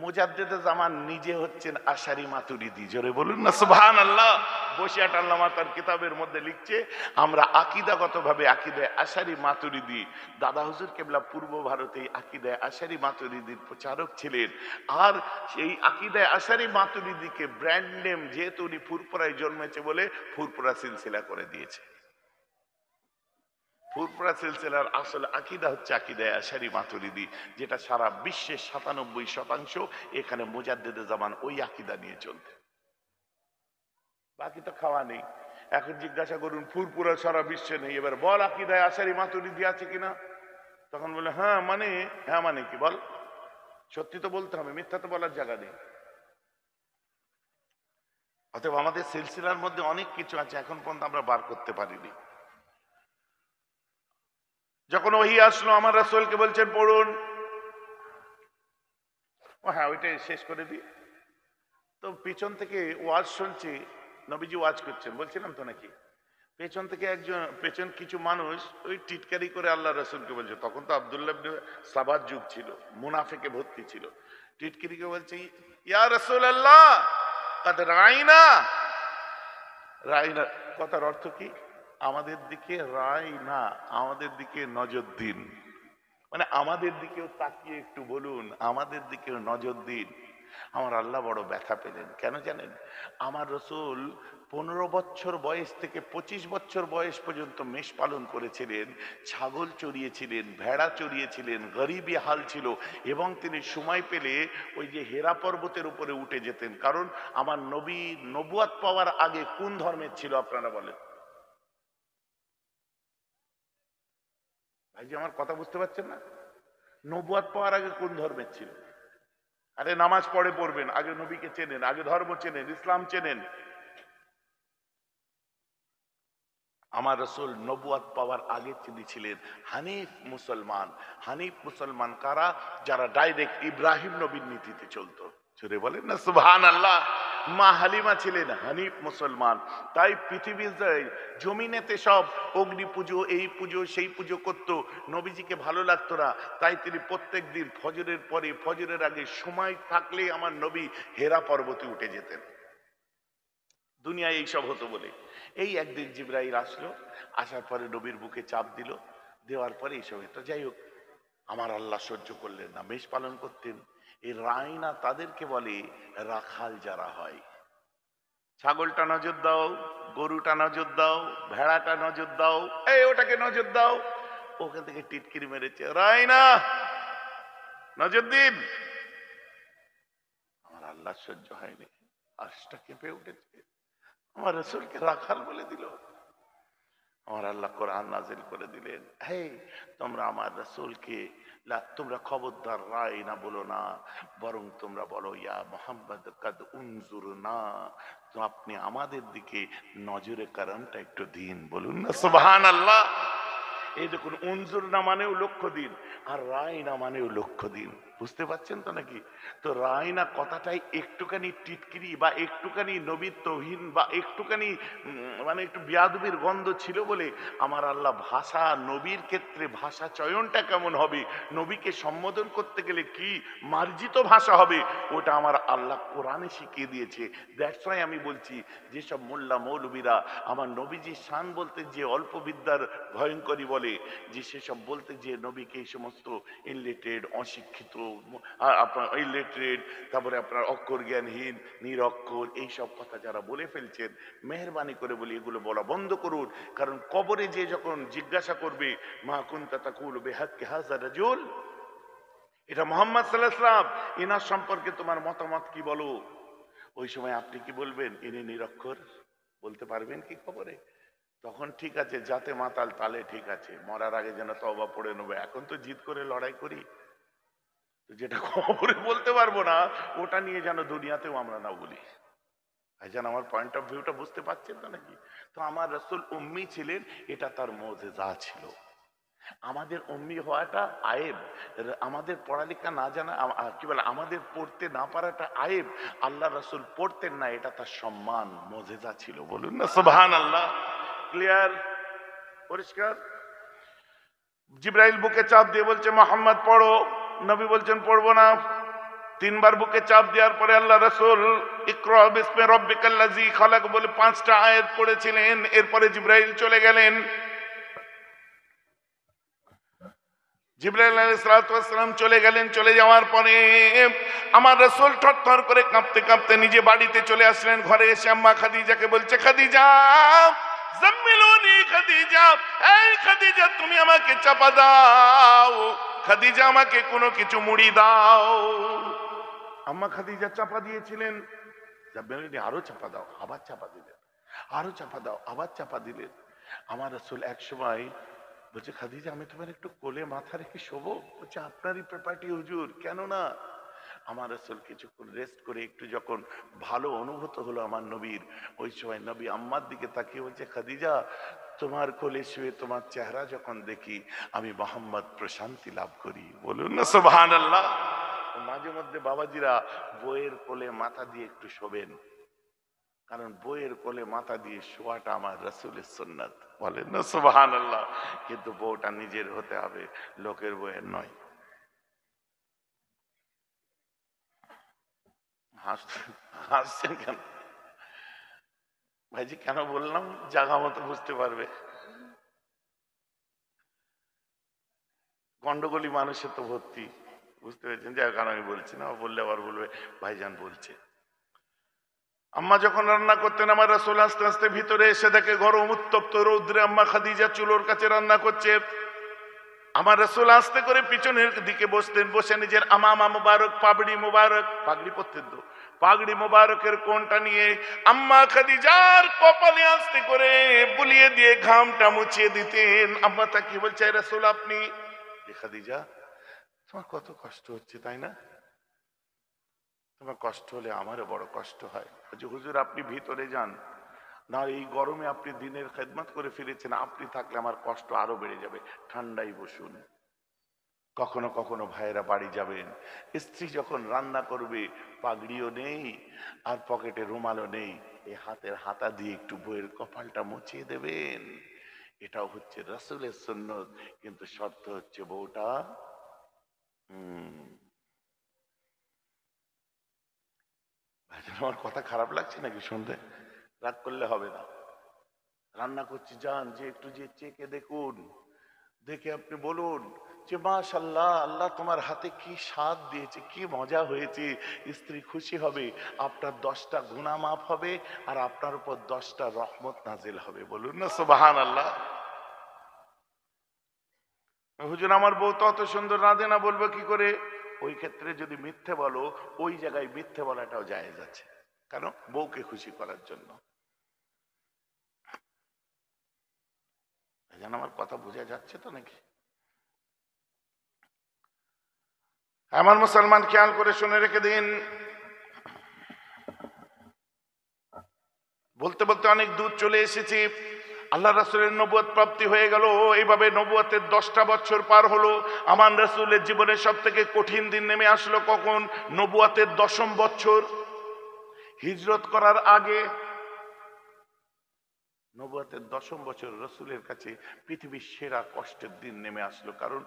মুজাদ্দেদে জামান নিজে হচ্ছেন আশারি মাতুরিদি, জোরে বলুন না সুবহানাল্লাহ। বসিয়াট আল্লামা তার কিতাবের মধ্যে লিখছে আমরা আকীদাগতভাবে আকীদায়ে আশারি মাতুরিদি। দাদা হুজুর কেবলা পূর্ব ভারতে আকীদায়ে আশারি মাতুরিদির প্রচারক ছিলেন। আর সেই আকীদায়ে আশারি মাতুরিদিকে ব্র্যান্ড নেম, যেহেতু উনি ফুরফুরায় জন্মেছে বলে ফুরফুরা সিলসিলা করে দিয়েছে। ফুরফুরা সিলসিলার আসল আকীদা হচ্ছে আকীদায়ে আশারী মাতুরিদি, যেটা সারা বিশ্বের ৯৭% এখানে মুজাদ্দিদে জামান ওই আকীদা নিয়ে চলতে। বাকি তো খাওয়া নেই। এখন জিজ্ঞাসা করুন ফুরফুরা সারা বিশ্বে নেই, এবার বল আকীদায়ে আশারী মাতুরিদি আছে কিনা? তখন বলে হ্যাঁ মানে, হ্যাঁ মানে কি বল, সত্যি তো বলতে হবে, মিথ্যা তো বলার জায়গা নেই। অতএব আমাদের সিলসিলার মধ্যে অনেক কিছু আছে এখন পর্যন্ত আমরা বার করতে পারিনি। যখন ওহী আসলো আমার রাসূলকে বলছেন পড়ুন, ও হ্যাঁ ওইটাই শেষ করে দিই। তো পিছন থেকে ওয়াজ শুনছি, নবীজি ওয়াজ করছেন বলছিলাম তো নাকি, পেছন থেকে পেছন কিছু মানুষ ওই টিটকারি করে আল্লাহ রাসূলকে বলছে, তখন তো আব্দুল্লাহ ইবনে সাবার যুগ ছিল, মুনাফিকে ভর্তি ছিল। টিটকারিকে বলছে ইয়া রাসূলুল্লাহ কাদ রাইনা। রাইনা কথার অর্থ কি? আমাদের দিকে রায় না, আমাদের দিকে নজর দিন, মানে আমাদের দিকেও তাকিয়ে একটু বলুন, আমাদের দিকেও নজর দিন। আমার আল্লাহ বড় ব্যথা পেলেন, কেন জানেন? আমার রসুল 15 বছর বয়স থেকে 25 বছর বয়স পর্যন্ত মেষ পালন করেছিলেন, ছাগল চড়িয়েছিলেন, ভেড়া চড়িয়েছিলেন, গরিবী হাল ছিল, এবং তিনি সময় পেলে ওই যে হেরা পর্বতের উপরে উঠে যেতেন। কারণ আমার নবী নবুয়াত পাওয়ার আগে কোন ধর্মের ছিল আপনারা বলেন? ভাই যে আমার কথা বুঝতে পারছেন না? নবুয়াত পাওয়ার আগে কোন ধর্মের ছিল? আরে নামাজ পড়বেন, আগে নবীকে চেনেন, আগে ধর্ম চেনেন, ইসলাম চেনেন। আমার রাসূল নবুয়াত পাওয়ার আগে তিনি ছিলেন হানিফ মুসলমান। হানিফ মুসলমান কারা? যারা ডাইরেক্ট ইব্রাহিম নবীর নীতিতে চলতো। জোরে বলেন না সুবহানাল্লাহ। মা হালিমা ছিলেন হানিফ মুসলমান। তাই পৃথিবীর জমিনেতে সব অগ্নি পুজো, এই পুজো, সেই পুজো করত, নবীজিকে ভালো লাগতো না। তাই তিনি প্রত্যেক দিন ফজরের পরে, ফজরের আগে সময় থাকলে আমার নবী হেরা পর্বতে উঠে যেতেন। দুনিয়ায় এইসব হতো বলে। এই একদিন জিবরাইল আসলো, আসার পরে নবীর বুকে চাপ দিল, দেওয়ার পরে এইসব হতো। যাই হোক, আমার আল্লাহ সহ্য করলেন না, মেষ পালন করতেন। এই রাইনা তাদেরকে বলে রাখাল যারা হয়। ছাগলটা নজর দাও, গরুটা নজর দাও, ভেড়াটা নজর দাও, এই ওটাকে নজর দাও। ওখান থেকে টিটকিরি মেরেছে, রাইনা নজর দিন। আমার আল্লাহ সহ্য হয়নি, আরশটা কেঁপে উঠেছে। আমার রাসূলকে রাখাল বলে দিল। আমার আল্লাহ কোরআন নাজিল করে দিলেন, হে তোমরা আমার রাসূলকে তোমরা খবরদার রাইনা বলো না, বরং তোমরা বলো ইয়া মুহাম্মদ কাদ উনজুরনা, তো আপনি আমাদের দিকে নজরে কারণটা একটু দিন। বলুন না সুবহানাল্লাহ। এই দেখুন, উনজুর না মানেও লক্ষ্য দিন, আর রায়না মানেও লক্ষ্য দিন। বুঝতে পারছেন তো নাকি? তো রায়না কথাটাই একটুখানি টিটকিরি বা একটুখানি নবীর তৌহিন বা একটুখানি মানে একটু বিয়াদবির গন্ধ ছিল বলে আমার আল্লাহ ভাষা, নবীর ক্ষেত্রে ভাষা চয়নটা কেমন হবে, নবীকে সম্বোধন করতে গেলে কি মার্জিত ভাষা হবে, ওটা আমার আল্লাহ কোরআনে শিখিয়ে দিয়েছে। দ্যাটস ওয়াই আমি বলছি, যেসব মোল্লা মৌলবীরা আমার নবীজির শান বলতে যে অল্প বিদ্যার ভয়ঙ্করী বলে, যে সেসব বলতে যে নবীকে এই সমস্ত ইনলিটারেট, অশিক্ষিত, আপনার ইলিটারেট, তারপরে আপনার অক্ষর জ্ঞানহীন, নিরক্ষর, এইসব কথা যারা বলে ফেলছেন, মেহেরবানি করে বলি এগুলো বলা বন্ধ করুন। কারণ কবরে যে যখন জিজ্ঞাসা করবে মা কুনতা তাকুলু বিহাক্কি হাযা রাজুল, এটা মুহাম্মদ সাল্লাল্লাহু আলাইহি ওয়াসাল্লাম, ইনার সম্পর্কে তোমার মতামত কি বলো? ওই সময় আপনি কি বলবেন? ইনি নিরক্ষর, বলতে পারবেন কি খবরে? তখন ঠিক আছে, যাতে মাতাল তালে ঠিক আছে, মরার আগে যেন তওবা পড়ে নেবে। এখন তো জিদ করে লড়াই করি, যেটা খবরে বলতে পারবো না ওটা নিয়ে যেন দুনিয়াতেও আমরা না বলি। ভাইজান আমার পয়েন্ট অফ ভিউটা বুঝতে পারছেন তো নাকি? তো আমার রাসূল উম্মি ছিলেন, এটা তার মুজিজা ছিল। আমাদের উম্মি হওয়াটা আয়েব, আমাদের পড়ালেখা না জানা, কি বলে, আমাদের পড়তে না পারাটা আয়েব। আল্লাহ রাসূল পড়তেন না, এটা তার সম্মান, মুজিজা ছিল। বলুন না সুবহানাল্লাহ। ক্লিয়ার? পরিষ্কার? জিবরাইল বুকে চাপ দিয়ে বলছে মুহাম্মদ পড়ো, নবী বলছেন পড়বো না। তিনবার বুকে চাপ দেওয়ার পরে আল্লাহ রাসূল ইকরা বিসমি রাব্বিকাল্লাযী খালাক বলে 5টা আয়াত পড়েছিলেন। এরপরে জিবরাইল চলে গেলেন। জিবরাইল আলাইহিস সালাতু ওয়াস সালাম চলে গেলেন। চলে যাওয়ার পরে আমার রাসূল থরথর করে কাঁপতে কাঁপতে নিজে বাড়িতে চলে আসলেন। ঘরে এসে আম্মা খাদিজাকে বলছে, খাদিজা জাম্মিলুনি খাদিজা, এই খাদিজা তুমি আমাকে চাপা দাও, খাদিজা আমাকে কোনো কিছু মুড়ি দাও। আম্মা খাদিজা চাপা দিয়েছিলেন, জাম্মিলুনি আরো চাপা দাও, আবার চাপা দিলেন, আরো চাপা দাও, আবার চাপা দিলেন। আমার রাসূল এক সময় বলছে, খাদিজা আমি তোমার একটু কোলে মাথা রেখে শোবো? বলছে, আপনারই প্রপার্টি হুজুর, কেন না। আমার রাসূল কিছুক্ষণ রেস্ট করে একটু যখন ভালো অনুভূত হলো আমার নবীর, ওই সময় নবী আম্মার দিকে তাকিয়ে বলছে, খাদিজা তোমার কোলে শুয়ে তোমার চেহারা যখন দেখি আমি মোহাম্মদ প্রশান্তি লাভ করি। বলুন না সুবহানাল্লাহ। মাঝে মধ্যে বাবাজিরা বইয়ের কোলে মাথা দিয়ে একটু শোবেন, কারণ বইয়ের কোলে মাথা দিয়ে শোয়াটা আমার রাসূলের সুন্নাত। বলেন না সুবহানাল্লাহ। কিন্তু বউটা নিজের হতে হবে, লোকের বইয়ের নয়। হাসছেন কেন ভাইজি? কেন বললাম? জায়গা মতো বুঝতে পারবে। গন্ডগোলি মানুষের তো ভর্তি, বুঝতে পেরেছেন? যার কারণ আমি বলছি না, বললে আবার বলবে ভাইজান বলছে। আম্মা যখন রান্না করতেন, আমার রাসূল আস্তে আস্তে ভিতরে এসে দেখে গরম উত্তপ্ত রৌদ্রে আম্মা খাদিজা চুলোর কাছে রান্না করছে। আমার রাসূল আস্তে করে পিছনের দিকে বসতেন, বসে নিজের আমামা মুবারক, পাগড়ি মুবারক, পাগড়ি পরতেন তো, পাগড়ি মুবারকের কোণটা নিয়ে আম্মা খাদিজার কপালে আস্তে করে বুলিয়ে দিয়ে ঘামটা মুছিয়ে দিতেন। আম্মা তাকে বলছে, রাসূল আপনি? খাদিজা তোমার কত কষ্ট হচ্ছে তাই না? তোমার কষ্ট হলে আমারও বড় কষ্ট হয়। হুজুর আপনি ভিতরে যান না, এই গরমে আপনি দিনের খেদমত করে ফিরেছেন, আপনি থাকলে আমার কষ্ট আরো বেড়ে যাবে, ঠান্ডায় বসুন। কখনো কখনো ভাইয়েরা বাড়ি যাবেন, স্ত্রী যখন রান্না করবে পাগড়িও নেই আর পকেটে রুমালও নেই, এই হাতের হাতা দিয়ে একটু বইয়ের কপালটা মুছিয়ে দেবেন। এটাও হচ্ছে রাসূলের সুন্নত, কিন্তু শর্ত হচ্ছে বউটা আমার কথা খারাপ লাগছে নাকি শুনতে? রাগ করলে হবে না। রান্না করছি, যান যে একটু যে চেকে দেখুন, দেখে আপনি বলুন যে মাশাআল্লাহ, আল্লাহ তোমার হাতে কি স্বাদ দিয়েছে, কি মজা হয়েছে। স্ত্রী খুশি হবে, আপনার 10টা গুনাহ মাফ হবে আর আপনার উপর 10টা রহমত নাজিল হবে। বলুন না সুবহানাল্লাহ। হুজুর আমার বউ তো অত সুন্দর রাঁধে না, বলবো কি করে? ওই ক্ষেত্রে যদি মিথ্যে বলো, ওই জায়গায় মিথ্যে বলাটাও জায়েজ আছে। কেন? বউকে খুশি করার জন্য। যেন আমার কথা বোঝা যাচ্ছে তো নাকি? আমার মুসলমান খেয়াল করে শুনে রেখে দিন, বলতে বলতে অনেক দূর চলে এসেছি। আল্লাহ রাসূলের নবুয়ত প্রাপ্তি হয়ে গেল। এইভাবে নবুয়তের 10টা বছর পার হলো। আমার রাসূলের জীবনের সব থেকে কঠিন দিন নেমে আসলো কখন? নবুয়তের 10ম বছর, হিজরত করার আগে। নবুয়তের 10ম বছর রাসূলের কাছে পৃথিবীর সেরা কষ্টের দিন নেমে আসলো, কারণ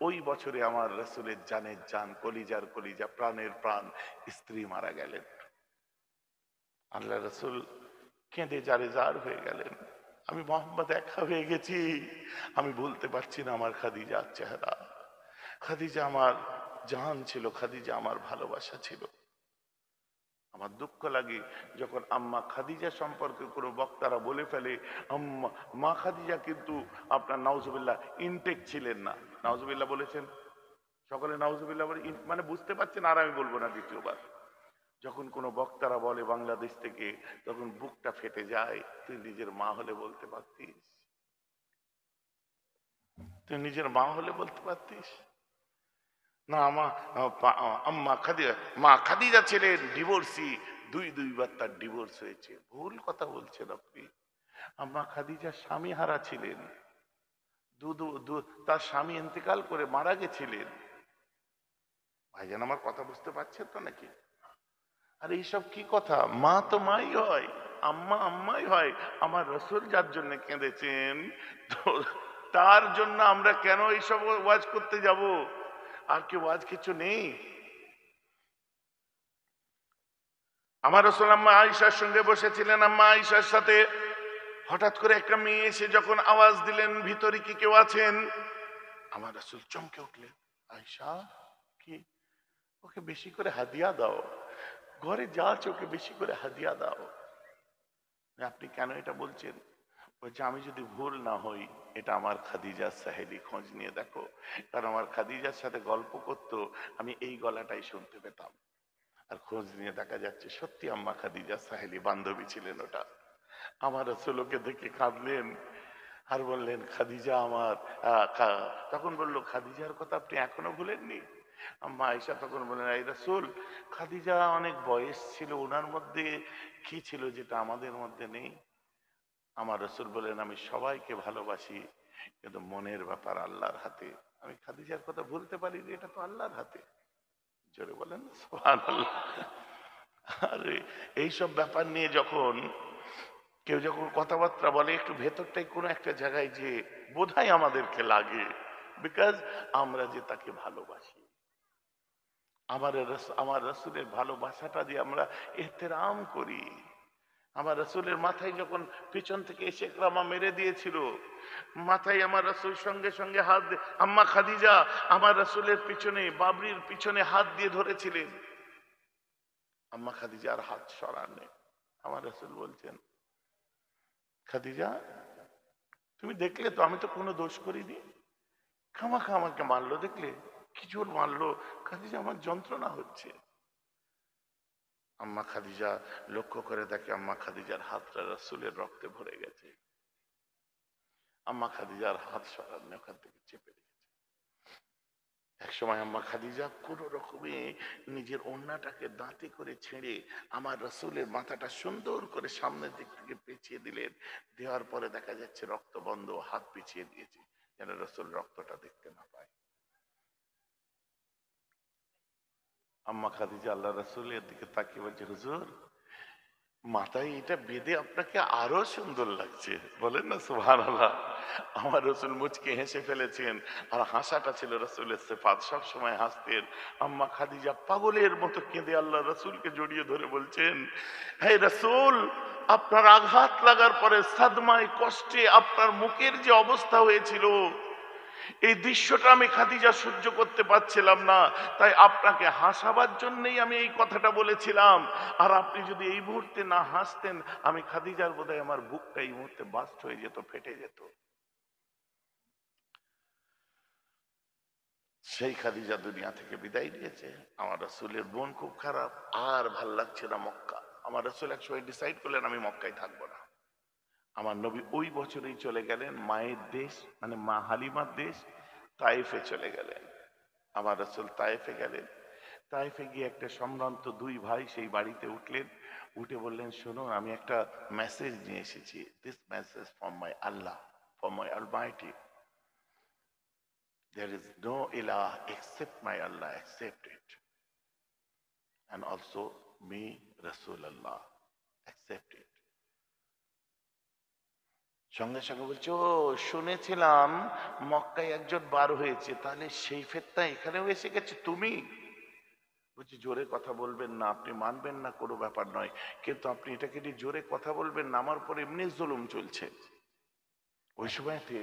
ওই বছরে আমার রাসূলের জানের জান, কলিজার কলিজা, প্রাণের প্রাণ স্ত্রী মারা গেলেন। আল্লাহ রাসূল কেঁদে জারে জার হয়ে গেলেন। আমি মোহাম্মদ একা হয়ে গেছি, আমি বলতে পারছি না আমার খাদিজার চেহারা। খাদিজা আমার জান ছিল, খাদিজা আমার ভালোবাসা ছিল। আমার দুঃখ লাগে যখন আম্মা খাদিজা সম্পর্কে কোনো বক্তারা বলে ফেলে আম্মা মা খাদিজা কিন্তু আপনার নাউজুবিল্লাহ ইনটেক ছিলেন না। নাউজুবিল্লাহ বলেছেন? সকলে নাউজুবিল্লাহ বলে, মানে বুঝতে পারছেন, আর আমি বলবো না দ্বিতীয়বার। যখন কোনো বক্তারা বলে বাংলাদেশ থেকে, তখন বুকটা ফেটে যায়। তুই নিজের মা হলে বলতে পারতিস, তুই নিজের মা হলে বলতে পারতিস না। আম্মা খাদিজা, মা খাদিজা ছিলেন ডিভোর্সি, দুইবার তার ডিভোর্স হয়েছে। ভুল কথা বলছেন আপনি। আম্মা খাদিজা স্বামী হারা ছিলেন, তার স্বামী ইন্তেকাল করে মারা গেছিলেন। ভাইজান আমার কথা বুঝতে পারছেন তো নাকি? আর এইসব কি কথা? মা তো মাই হয়, আম্মা আম্মাই হয়। আমার রাসূল যার জন্য কেঁদেছেন, তো তার জন্য আমরা কেন এইসব ওয়াজ করতে যাব? আর কি ওয়াজ কিছু নেই? আমার রাসূল আম্মা আয়েশার সঙ্গে বসেছিলেন, আম্মা আয়েশার সাথে হঠাৎ করে একটা মেয়ে এসে যখন আওয়াজ দিলেন, ভিতরে কি কেউ আছেন? আমার রাসূল চমকে উঠলেন। আয়েশা, কি? ওকে বেশি করে হাদিয়া দাও, ঘরে যা আছে ওকে বেশি করে হাদিয়া দাও। আপনি কেন এটা বলছেন? বলছে আমি যদি ভুল না হই এটা আমার খাদিজা সাহেলি, খোঁজ নিয়ে দেখো। কারণ আমার খাদিজার সাথে গল্প করতো, আমি এই গলাটাই শুনতে পেতাম। আর খোঁজ নিয়ে দেখা যাচ্ছে সত্যি আম্মা খাদিজা সাহেলি, বান্ধবী ছিলেন ওটা। আমার রাসূলকে দেখে কাঁদলেন আর বললেন খাদিজা আমার। তখন বললো খাদিজার কথা আপনি এখনো ভুলেননি? আম্মা আয়েশা তখন বললেন এই রাসূল, খাদিজা অনেক বয়স ছিল, ওনার মধ্যে কি ছিল যেটা আমাদের মধ্যে নেই? আমার রাসূল বলেন আমি সবাইকে ভালোবাসি, কিন্তু মনের ব্যাপার আল্লাহর হাতে। আমি খাদিজার কথা ভুলতে পারি, এটা তো আল্লাহর হাতে। জোরে বলেন সুবহানাল্লাহ। আরে এইসব ব্যাপার নিয়ে যখন কেউ যখন কথাবার্তা বলে, একটু ভেতরটাই কোনো একটা জায়গায় যে বোধহয় আমাদেরকে লাগে, বিকজ আমরা যে তাকে ভালোবাসি। আমার রাসূলের ভালোবাসাটা যে আমরা এহতেরাম করি। আমার রাসূলের মাথায় যখন পিছন থেকে এসে একরামা মেরে দিয়েছিল, মাথায় আমার রাসূল সঙ্গে সঙ্গে আম্মা খাদিজা আমার রাসূলের পিছনে, বাবরির পিছনে হাত দিয়ে ধরেছিলেন। আম্মা খাদিজার হাত সরাননি। আমার রাসূল বলছেন খাদিজা তুমি দেখলে তো আমি তো কোনো দোষ করিনি, খামাখা আমাকে মারলো, দেখলে কি জোর মারলো। খাদিজা আমার যন্ত্রণা হচ্ছে। আম্মা খাদিজা লক্ষ্য করে দেখে আম্মা খাদিজার হাতটা রাসূলের রক্তে ভরে গেছে। আম্মা খাদিজার হাত সরাননি, ওখান থেকে চেপে রেখেছে। একসময় আম্মা খাদিজা কোনো রকমে নিজের ওড়নাটাকে দাঁতে করে ছেড়ে আমার রাসূলের মাথাটা সুন্দর করে সামনের দিক থেকে পেঁচিয়ে দিলেন। দেওয়ার পরে দেখা যাচ্ছে রক্ত বন্ধ, হাত পিছিয়ে দিয়েছে যেন রাসূল রক্তটা দেখতে না পায়। আম্মা খাদিজা আল্লাহ রাসূলের দিকে তাকিয়ে বলছে হুজুর, মাথায় এটা বেঁধে আপনাকে আরো সুন্দর লাগছে, বলেন না সুবহানাল্লাহ। আমার রাসূল মুচকে হেসে ফেলেছেন, আর হাসাটা ছিল রাসূলের সিফাত, সব সময় হাসতেন। আম্মা খাদিজা পাগলের মতো কেঁদে আল্লাহ রাসূলকে জড়িয়ে ধরে বলছেন হে রাসূল, আপনার আঘাত লাগার পরে সাদমায় কষ্টে আপনার মুখের যে অবস্থা হয়েছিল, এই দৃশ্যটা আমি খাদিজা সহ্য করতে পারছিলাম না, তাই আপনাকে হাসাবার জন্যই আমি এই কথাটা বলেছিলাম। আর আপনি যদি এই মুহূর্তে না হাসতেন, আমি খাদিজার বোধহয় আমার বুকটা এই মুহূর্তে বাস্ট হয়ে যেত, ফেটে যেত। সেই খাদিজা দুনিয়া থেকে বিদায় নিয়েছে। আমার রাসূলের মন খুব খারাপ, আর ভাল লাগছে না মক্কা। আমার রাসূল একসময় ডিসাইড করলেন আমি মক্কায় থাকবো না। আমার নবী ওই বছরেই চলে গেলেন মায়ের দেশ, মানে মা হালিমার দেশ তায়েফে চলে গেলেন। আমার রাসূল তায়েফে গেলেন। তায়েফে গিয়ে একটা সম্ভ্রান্ত দুই ভাই সেই বাড়িতে উঠলেন, উঠে বললেন শোনো আমি একটা মেসেজ নিয়ে এসেছি, this message from my Allah, from my Almighty, there is no ilah except my Allah, accept it, and also me Rasulullah, accept it. সঙ্গে সঙ্গে বলছে ও শুনেছিলাম মক্কায় একজন বার হয়েছে, তাহলে সেই ফেতনা এখানেও এসে গেছে তুমি? বলছি জোরে কথা বলবেন না, আপনি মানবেন না কোনো ব্যাপার নয়, কিন্তু আপনি এটাকে নিয়ে জোরে কথা বলবেন না, আমার উপর এমনি জুলুম চলছে। ওই সময়তে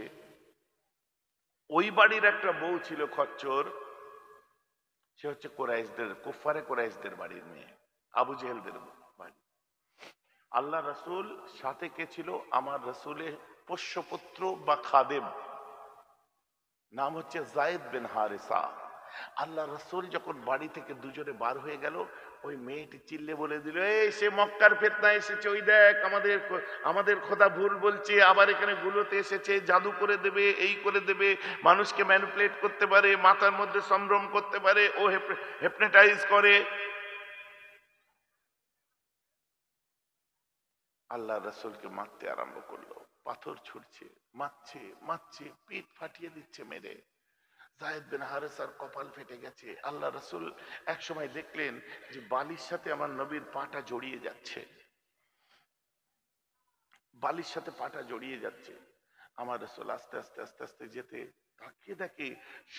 ওই বাড়ির একটা বউ ছিল খচ্চর, সে হচ্ছে কোরাইশদের, কুফারে কোরাইশদের বাড়ির মেয়ে, আবু জেহেলদের বাড়ি। আল্লাহ রাসূল সাথে কে ছিল? আমার রাসূলের পোষ্যপুত্র বা খাদেম, নাম হচ্ছে যায়েদ বিন হারিসা। আল্লাহ রাসূল যখন বাড়ি থেকে দুজনে বার হয়ে গেল, ওই মেয়েটি চিল্লে বলে দিল এই সে মক্কার ফিতনা এসেছে, ওই দেখ আমাদের খোদা ভুল বলছে, আবার এখানে গুলোতে এসেছে, জাদু করে দেবে, এই করে দেবে, মানুষকে ম্যানিপুলেট করতে পারে, মাথার মধ্যে সম্ভ্রম করতে পারে, ও হেপনোটাইজ করে। আল্লাহ রাসূলকে মারতে আরম্ভ করলো, পাথর ছুড়ছে, মারছে মারছে, পিঠ ফাটিয়ে দিচ্ছে মেরে। যায়েদ বিন হারেসার কপাল ফেটে গেছে। আল্লাহ রাসূল এক সময় দেখলেন যে বালির সাথে আমার নবীর পাটা জড়িয়ে যাচ্ছে, বালির সাথে পাটা জড়িয়ে যাচ্ছে। আমার রাসূল আস্তে আস্তে আস্তে আস্তে যেতে তাকিয়ে দেখে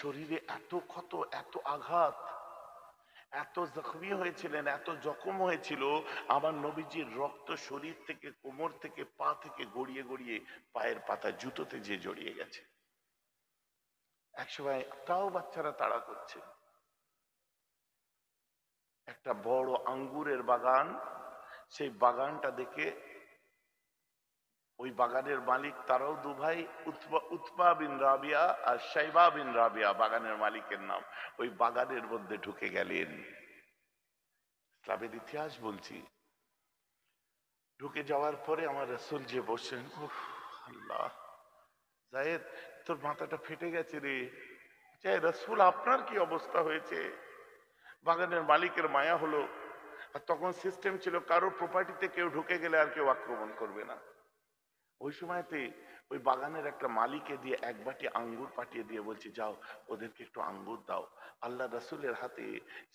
শরীরে এত ক্ষত, এত আঘাত, এত জখমি হয়েছিলেন, এত জখম হয়েছিল, আমার নবীজির রক্ত শরীর থেকে, কোমর থেকে, পা থেকে গড়িয়ে গড়িয়ে পায়ের পাতা জুতোতে যে জড়িয়ে গেছে। একসময় তাও বাচ্চারা তাড়া করছে, একটা বড় আঙ্গুরের বাগান, সেই বাগানটা দেখে ওই বাগানের মালিক তারাও দু ভাই, উতবা বিন রাবিয়া আর শাইবা বিন রাবিয়া বাগানের মালিকের নাম। ওই বাগানের মধ্যে ঢুকে গেলেন, ইসলামের ইতিহাস বলছি। ঢুকে যাওয়ার পরে আমার রাসূল যে বসেন, উফ আল্লাহ, জায়েদ তোর মাথাটা ফেটে গেছে রে। রাসূল আপনার কি অবস্থা হয়েছে? বাগানের মালিকের মায়া হলো। আর তখন সিস্টেম ছিল কারো প্রপার্টিতে কেউ ঢুকে গেলে আর কেউ আক্রমণ করবে না। ওই সময়তে ওই বাগানের একটা মালিকে দিয়ে এক বাটি আঙ্গুর পাঠিয়ে দিয়ে বলছে, যাও ওদেরকে একটু আঙ্গুর দাও। আল্লাহ রাসূলের হাতে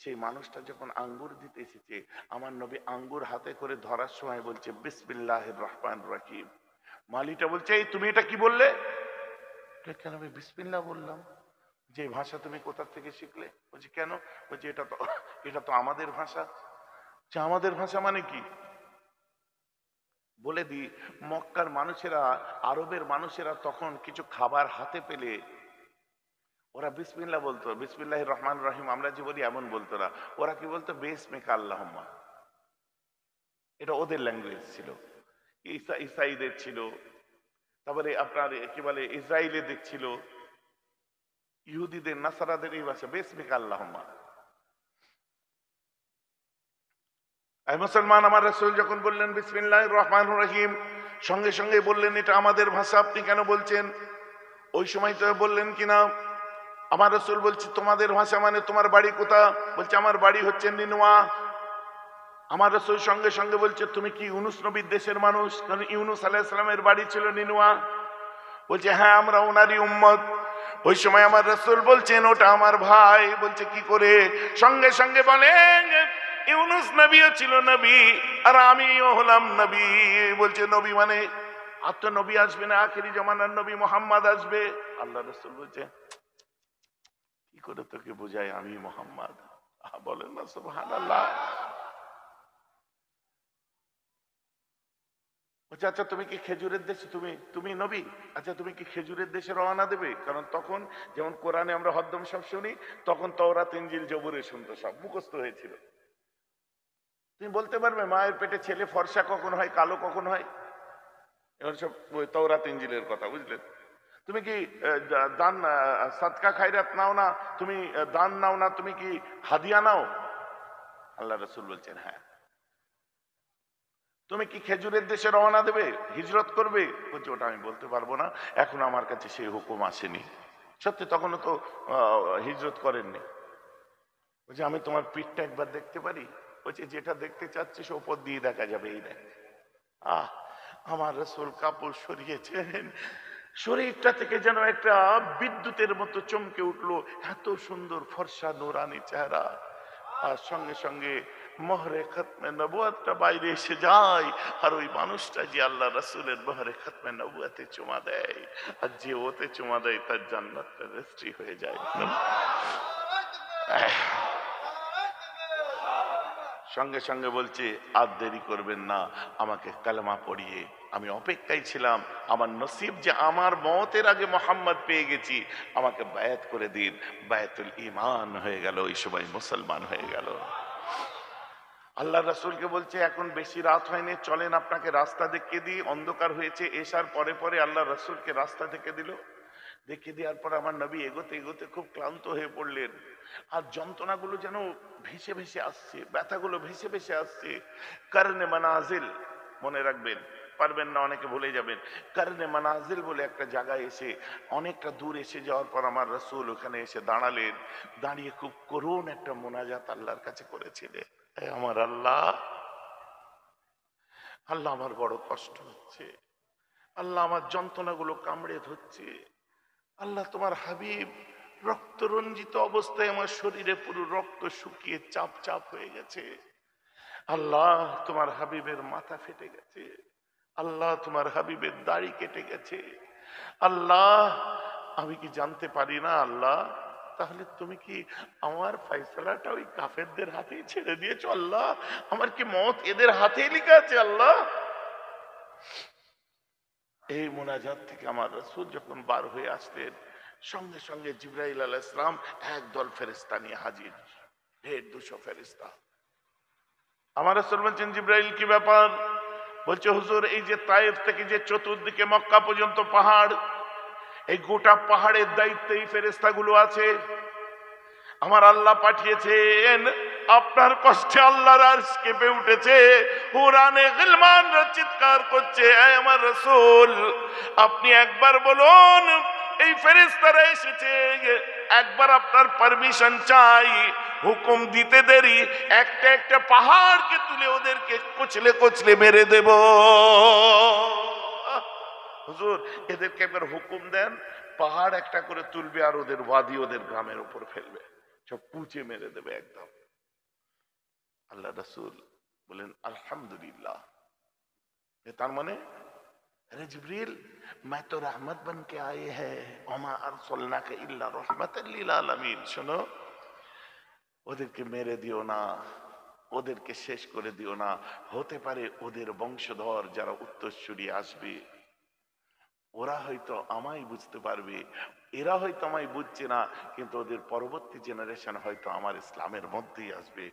সেই মানুষটা যখন আঙ্গুর দিতে এসেছে, আমার নবী আঙ্গুর হাতে করে ধরার সময় বলছে বিসমিল্লাহির রহমানির রহিম। মালিটা বলছে, এই তুমি এটা কি বললে? কেন আমি বিসমিল্লাহ বললাম। যে ভাষা তুমি কোথা থেকে শিখলে? বলছি কেন? বলছি এটা তো আমাদের ভাষা। আমাদের ভাষা মানে কি? বলে দি, মক্কার মানুষেরা, আরবের মানুষেরা তখন কিছু খাবার হাতে পেলে ওরা বিসমিল্লাহ বলতো, বিসমিল্লাহির রহমানির রহিম আমরা যে বলি এমন বলতো না। ওরা কি বলতো? বিসমিকা আল্লাহুম্মা। এটা ওদের ল্যাঙ্গুয়েজ ছিল, ইসাইদের ছিল, তারপরে আপনার কি বলে ইসরায়েলিদের ছিল, ইহুদিদের নাসারাদের এই ভাষা বিসমিকা আল্লাহুম্মা। মুসলমান, আমার রাসূল যখন বললেন বিসমিল্লাহির রহমানির রহিম, সঙ্গে সঙ্গে বললেন এটা আমাদের ভাষা, আপনি কেন বলছেন? ওই সময় তো বললেন কিনা, আমার রাসূল বলছে তোমাদের ভাষা মানে তোমার বাড়ি কোথা? বলছে আমার বাড়ি হচ্ছে নিনওয়া। আমার রাসূল সঙ্গে সঙ্গে বলছে তুমি কি ইউনুস নবীর দেশের মানুষ? কারণ ইউনুস আলাইহিস সালামের বাড়ি ছিল নিনওয়া। বলছে হ্যাঁ, আমরা ওনারই উম্মত। ওই সময় আমার রাসূল বলছেন ওটা আমার ভাই। বলছে কি করে? সঙ্গে সঙ্গে বলেন ইউনুস নবীও ছিল নবী, আর আমিও হলাম নবী। বলছে নবী মানে আর তো নবী আসবে না, আখেরি জামানার নবী মুহাম্মদ আসবে। আল্লাহ রাসূল বলছে কি করে তোকে বোঝায় আমি মুহাম্মদ? বলেন না সুবহানাল্লাহ। বলছে আচ্ছা তুমি কি খেজুরের দেশে, তুমি নবী, আচ্ছা তুমি কি খেজুরের দেশে রওনা দেবে? কারণ তখন যেমন কোরআনে আমরা হদ্দম সব শুনি, তখন তওরাত ইনজিল জবুরে শুনতো, সব মুখস্থ হয়েছিল। তুমি বলতে পারবে মায়ের পেটে ছেলে ফর্সা কখন হয়, কালো কখন হয়? এবার সব ওই তওরাত ইনজিলের কথা, বুঝলেন? তুমি কি দান সাদকা খায়রাত নাও না? তুমি দান নাও না? তুমি কি হাদিয়া নাও? আল্লাহ রাসূল বলছেন হ্যাঁ। তুমি কি খেজুরের দেশে রওনা দেবে, হিজরত করবে? বলছে ওটা আমি বলতে পারবো না, এখন আমার কাছে সেই হুকুম আসেনি। সত্যি তখনও তো হিজরত করেননি। বলছে আমি তোমার পিঠটা একবার দেখতে পারি? বলছে যেটা দেখতে চাচ্ছিস ওপর দিয়ে দেখা যাবে, এই দেখ। আহ, আমার রাসূল কাপড় সরিয়েছেন, শরীরটা থেকে যেন একটা বিদ্যুতের মতো চমকে উঠলো, এত সুন্দর ফর্সা নুরানি চেহারা। আর সঙ্গে সঙ্গে মোহরে খতমে নবুয়তটা বাইরে এসে যায়, আর ওই মানুষটা যে আল্লাহ রাসূলের মোহরে খতমে নবুয়তে চুমা দেয়, আর যে ওতে চুমা দেয় তার জান্নাতটা রেজিস্ট্রি হয়ে যায়। সঙ্গে সঙ্গে বলছে আর দেরি করবেন না, আমাকে কালেমা পড়িয়ে, আমি অপেক্ষায় ছিলাম, আমার নসিব যে আমার মওতের আগে মোহাম্মদ পেয়ে গেছি, আমাকে বায়াত করে দিন। বায়াতুল ঈমান হয়ে গেল, ওই সময় মুসলমান হয়ে গেল। আল্লাহ রাসূলকে বলছে এখন বেশি রাত হয়নি, চলেন আপনাকে রাস্তা দেখিয়ে দিই। অন্ধকার হয়েছে, এশার পরে পরে আল্লাহ রাসূলকে রাস্তা দেখিয়ে দিল। দেখিয়ে দেওয়ার পর আমার নবী এগোতে এগোতে খুব ক্লান্ত হয়ে পড়লেন, আর যন্ত্রণাগুলো যেন ভেসে ভেসে আসছে, ব্যথাগুলো ভেসে ভেসে আসছে। কারণে মানাজিল, মনে রাখবেন, পারবেন না অনেকে ভুলে যাবেন। কারণে মানাজিল বলে একটা জায়গায় এসে, অনেকটা দূর এসে যাওয়ার পর আমার রাসূল ওখানে এসে দাঁড়ালেন। দাঁড়িয়ে খুব করুণ একটা মোনাজাত আল্লাহর কাছে করেছিলেন, আমার আল্লাহ, আল্লাহ আমার বড় কষ্ট হচ্ছে, আল্লাহ আমার যন্ত্রণাগুলো কামড়ে ধরছে, আল্লাহ তোমার হাবিব রক্ত রঞ্জিত অবস্থায় আমার শরীরে পুরো রক্ত শুকিয়ে চাপ চাপ হয়ে গেছে, আল্লাহ তোমার হাবিবের মাথা ফেটে গেছে, আল্লাহ তোমার হাবিবের দাড়ি কেটে গেছে, আল্লাহ আমি কি জানতে পারি না? আল্লাহ তাহলে তুমি কি আমার ফয়সালাটা ওই কাফেরদের হাতেই ছেড়ে দিয়েছো? আল্লাহ আমার কি মত এদের হাতেই লেখা আছে? আল্লাহ, এই মোনাজাত থেকে আমার রাসূল যখন বার হয়ে আসলেন, সঙ্গে সঙ্গে জিবরাইল আলাইহিস সালাম একদল ফেরেশতা নিয়ে হাজির, 150-200 ফেরেশতা। আমার রাসূল বলছেন জিবরাইল কি ব্যাপার? বলছে হুজুর এই যে তায়েফ থেকে যে চতুর্দিকে মক্কা পর্যন্ত পাহাড়, এই গোটা পাহাড়ের দায়িত্বে এই ফেরেশতাগুলো আছে। আমার আল্লাহ পাঠিয়েছেন, আপনার কষ্টে আল্লাহর আরশ কেঁপে উঠেছে, হুরানে গিলমানরা চিৎকার করছে, এ আমার রাসূল আপনি একবার বলুন এই ফেরেশতারা এসেছে, একবার আপনার পারমিশন চাই, হুকুম দিতে দেরি একটা একটা পাহাড়কে তুলে ওদেরকে কুচলে কুচলে মেরে দেব। হুজুর এদেরকে একবার হুকুম দেন, পাহাড় একটা করে তুলবে আর ওদের ওয়াদি ওদের গ্রামের উপর ফেলবে, সব পুঁচে মেরে দেবে একদম। আল্লাহ রাসূল বলেন আলহামদুলিল্লাহ। তার মানে अरे जिब्रील मैं तो रहमत बन के आए हैं वमा अरसलनाका इल्ला रहमतल लिल आलामीन। শোনো ওদেরকে মেরে দিও না, ওদেরকে শেষ করে দিও না, হতে পারে ওদের বংশধর যারা উত্তরসূরি আসবে ওরা হয়তো আমায় বুঝতে পারবে, এরা হয়তো আমায় বুঝছে না, কিন্তু ওদের পরবর্তী জেনারেশন হয়তো আমার ইসলামের মধ্যেই আসবে।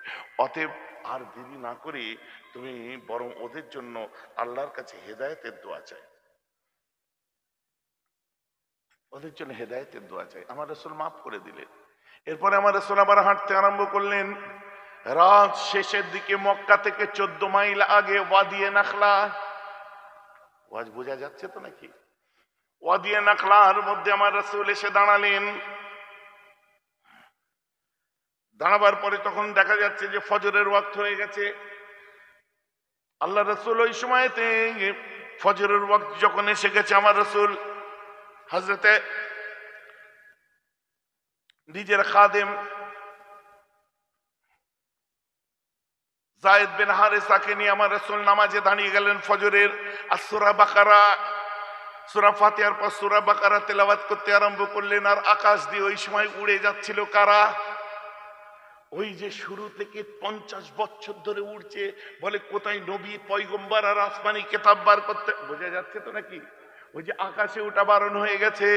অতএব আর দেরি না করে তুমি বরং ওদের জন্য আল্লাহর কাছে হেদায়েতের দোয়া চাই, ওদের জন্য হেদায়েতের দোয়া চাই। আমার রাসূল মাফ করে দিলেন। এরপরে আমার রাসূল আবার হাঁটতে আরম্ভ করলেন। রাত শেষের দিকে মক্কা থেকে 14 মাইল আগে ওয়াদিয়ে নাখলা, ওয়াজ বোঝা যাচ্ছে তো নাকি? ওয়াদিয়ে নাখলার মধ্যে আমার রাসূল এসে দাঁড়ালেন। দাঁড়াবার পরে তখন দেখা যাচ্ছে যে ফজরের ওয়াক্ত হয়ে গেছে। আল্লাহ রাসূল ওই সময়তে ফজরের ওয়াক্ত যখন এসে গেছে, আমার রাসূল হযরতে নিজের খাদেম যায়েদ বিন হারেসাকে নিয়ে আমার রাসূল নামাজে দাঁড়িয়ে গেলেন ফজরের। আর সূরা বাকারা, সূরা ফাতিহার পর সূরা বাকারা তেলাওয়াত করতে আরম্ভ করলেন। আর আকাশ দিয়ে ওই সময় উড়ে যাচ্ছিল কারা? ওই যে শুরু থেকে 50 বছর ধরে উড়ছে, বলে কোথায় নবী পয়গম্বর আর আসমানি কিতাব বার করতে, বোঝা যাচ্ছে তো নাকি? ওই যে আকাশে ওটা বারণ হয়ে গেছে,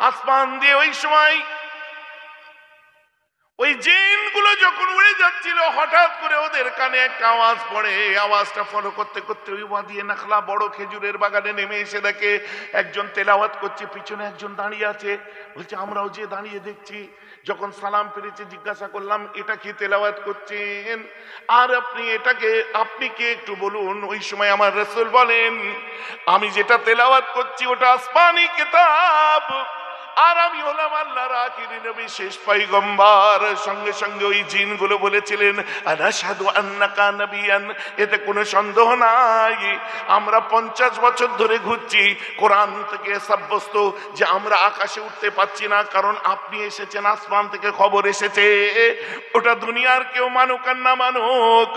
আসমান দিয়ে ওই সময় ওই জিনগুলো যখন উড়ে যাচ্ছিল, হঠাৎ করে ওদের কানে একটা আওয়াজ পড়ে। আওয়াজটা ফলো করতে করতে ওই ওয়াদিয়ে নাখলা বড় খেজুরের বাগানে নেমে এসে দেখে একজন তেলাওয়াত করছে, পিছনে একজন দাঁড়িয়ে আছে। বলছে আমরাও যে দাঁড়িয়ে দেখছি। যখন সালাম ফিরেছে জিজ্ঞাসা করলাম এটা কি তেলাওয়াত করছেন, আর আপনি কে একটু বলুন। ওই সময় আমার রাসূল বলেন আমি যেটা তেলাওয়াত করছি ওটা আসমানি কিতাব, আর আমি হলাম আল্লাহর আখিরি নবী, শেষ পয়গম্বর। সঙ্গে সঙ্গে ওই জিনগুলো বলেছিলেন আনাশহাদু আন্নাকা নবিয়ান, এতে কোনো সন্দেহ নাই। আমরা 50 বছর ধরে ঘুরছি, কোরআন থেকে সাব্যস্ত যে আমরা আকাশে উঠতে পারছি না, কারণ আপনি এসেছেন, আসমান থেকে খবর এসেছে। ওটা দুনিয়ার কেউ মানুক আর না মানুক,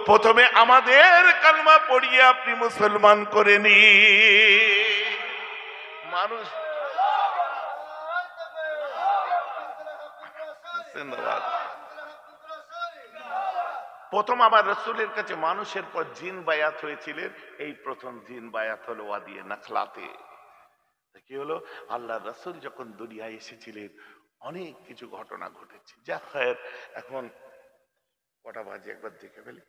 প্রথমে আমাদের কালমা পড়িয়ে আপনি মুসলমান করে নি। মানুষ প্রথম আমার রাসূলের কাছে মানুষের পর জিন বায়াত হয়েছিলেন, এই প্রথম জিন বায়াত হলো ওয়াদিয়ে নাখলাতে। কি হলো? আল্লাহ রাসূল যখন দুনিয়ায় এসেছিলেন অনেক কিছু ঘটনা ঘটেছে। যা খায়ের, এখন কটা বাজে একবার দেখে ফেলি,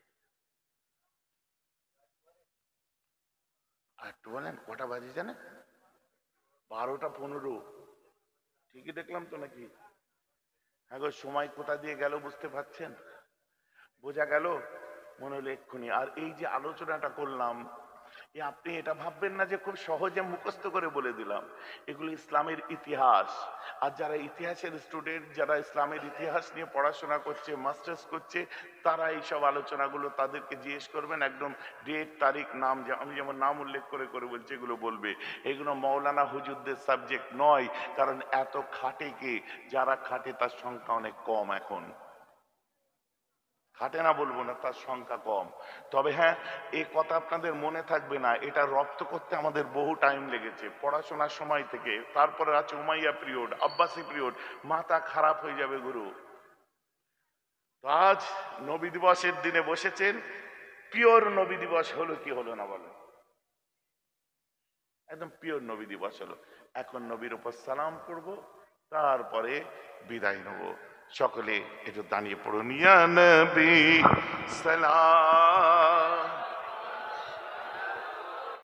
আর একটু বলেন কটা বাজে জানেন? 12টা 15। ঠিকই দেখলাম তো নাকি? হ্যাঁ গো, সময় কোথা দিয়ে গেল বুঝতে পারছেন? বোঝা গেল? মনে হলো এক্ষুনি। আর এই যে আলোচনাটা করলাম, আপনি এটা ভাববেন না যে খুব সহজে মুখস্থ করে বলে দিলাম। এগুলো ইসলামের ইতিহাস। আর যারা ইতিহাসের স্টুডেন্ট, যারা ইসলামের ইতিহাস নিয়ে পড়াশোনা করছে, মাস্টার্স করছে, তারা এইসব আলোচনাগুলো তাদেরকে জিজ্ঞেস করবেন, একদম ডেট তারিখ নাম, আমি যেমন নাম উল্লেখ করে করে বলছি এগুলো বলবে। এগুলো মৌলানা হুজুরদের সাবজেক্ট নয়, কারণ এত খাটে কে? যারা খাটে তার সংখ্যা অনেক কম। এখন খাটে না বলবো না, তার সংখ্যা কম। তবে হ্যাঁ, এই কথা আপনাদের মনে থাকবে না, এটা রপ্ত করতে আমাদের বহু টাইম লেগেছে পড়াশোনার সময় থেকে। তারপরে আছে উমাইয়া পিরিয়ড, আব্বাসি পিরিয়ড, মাথা খারাপ হয়ে যাবে গুরু। তো আজ নবী দিবসের দিনে বসেছেন, পিওর নবী দিবস হলো কি হলো না বলেন? একদম পিওর নবী দিবস হলো। এখন নবীর উপর সালাম করব, তারপরে বিদায় নেব। সকলে একটু দাঁড়িয়ে পড়ুন। ইয়া নবী সালাম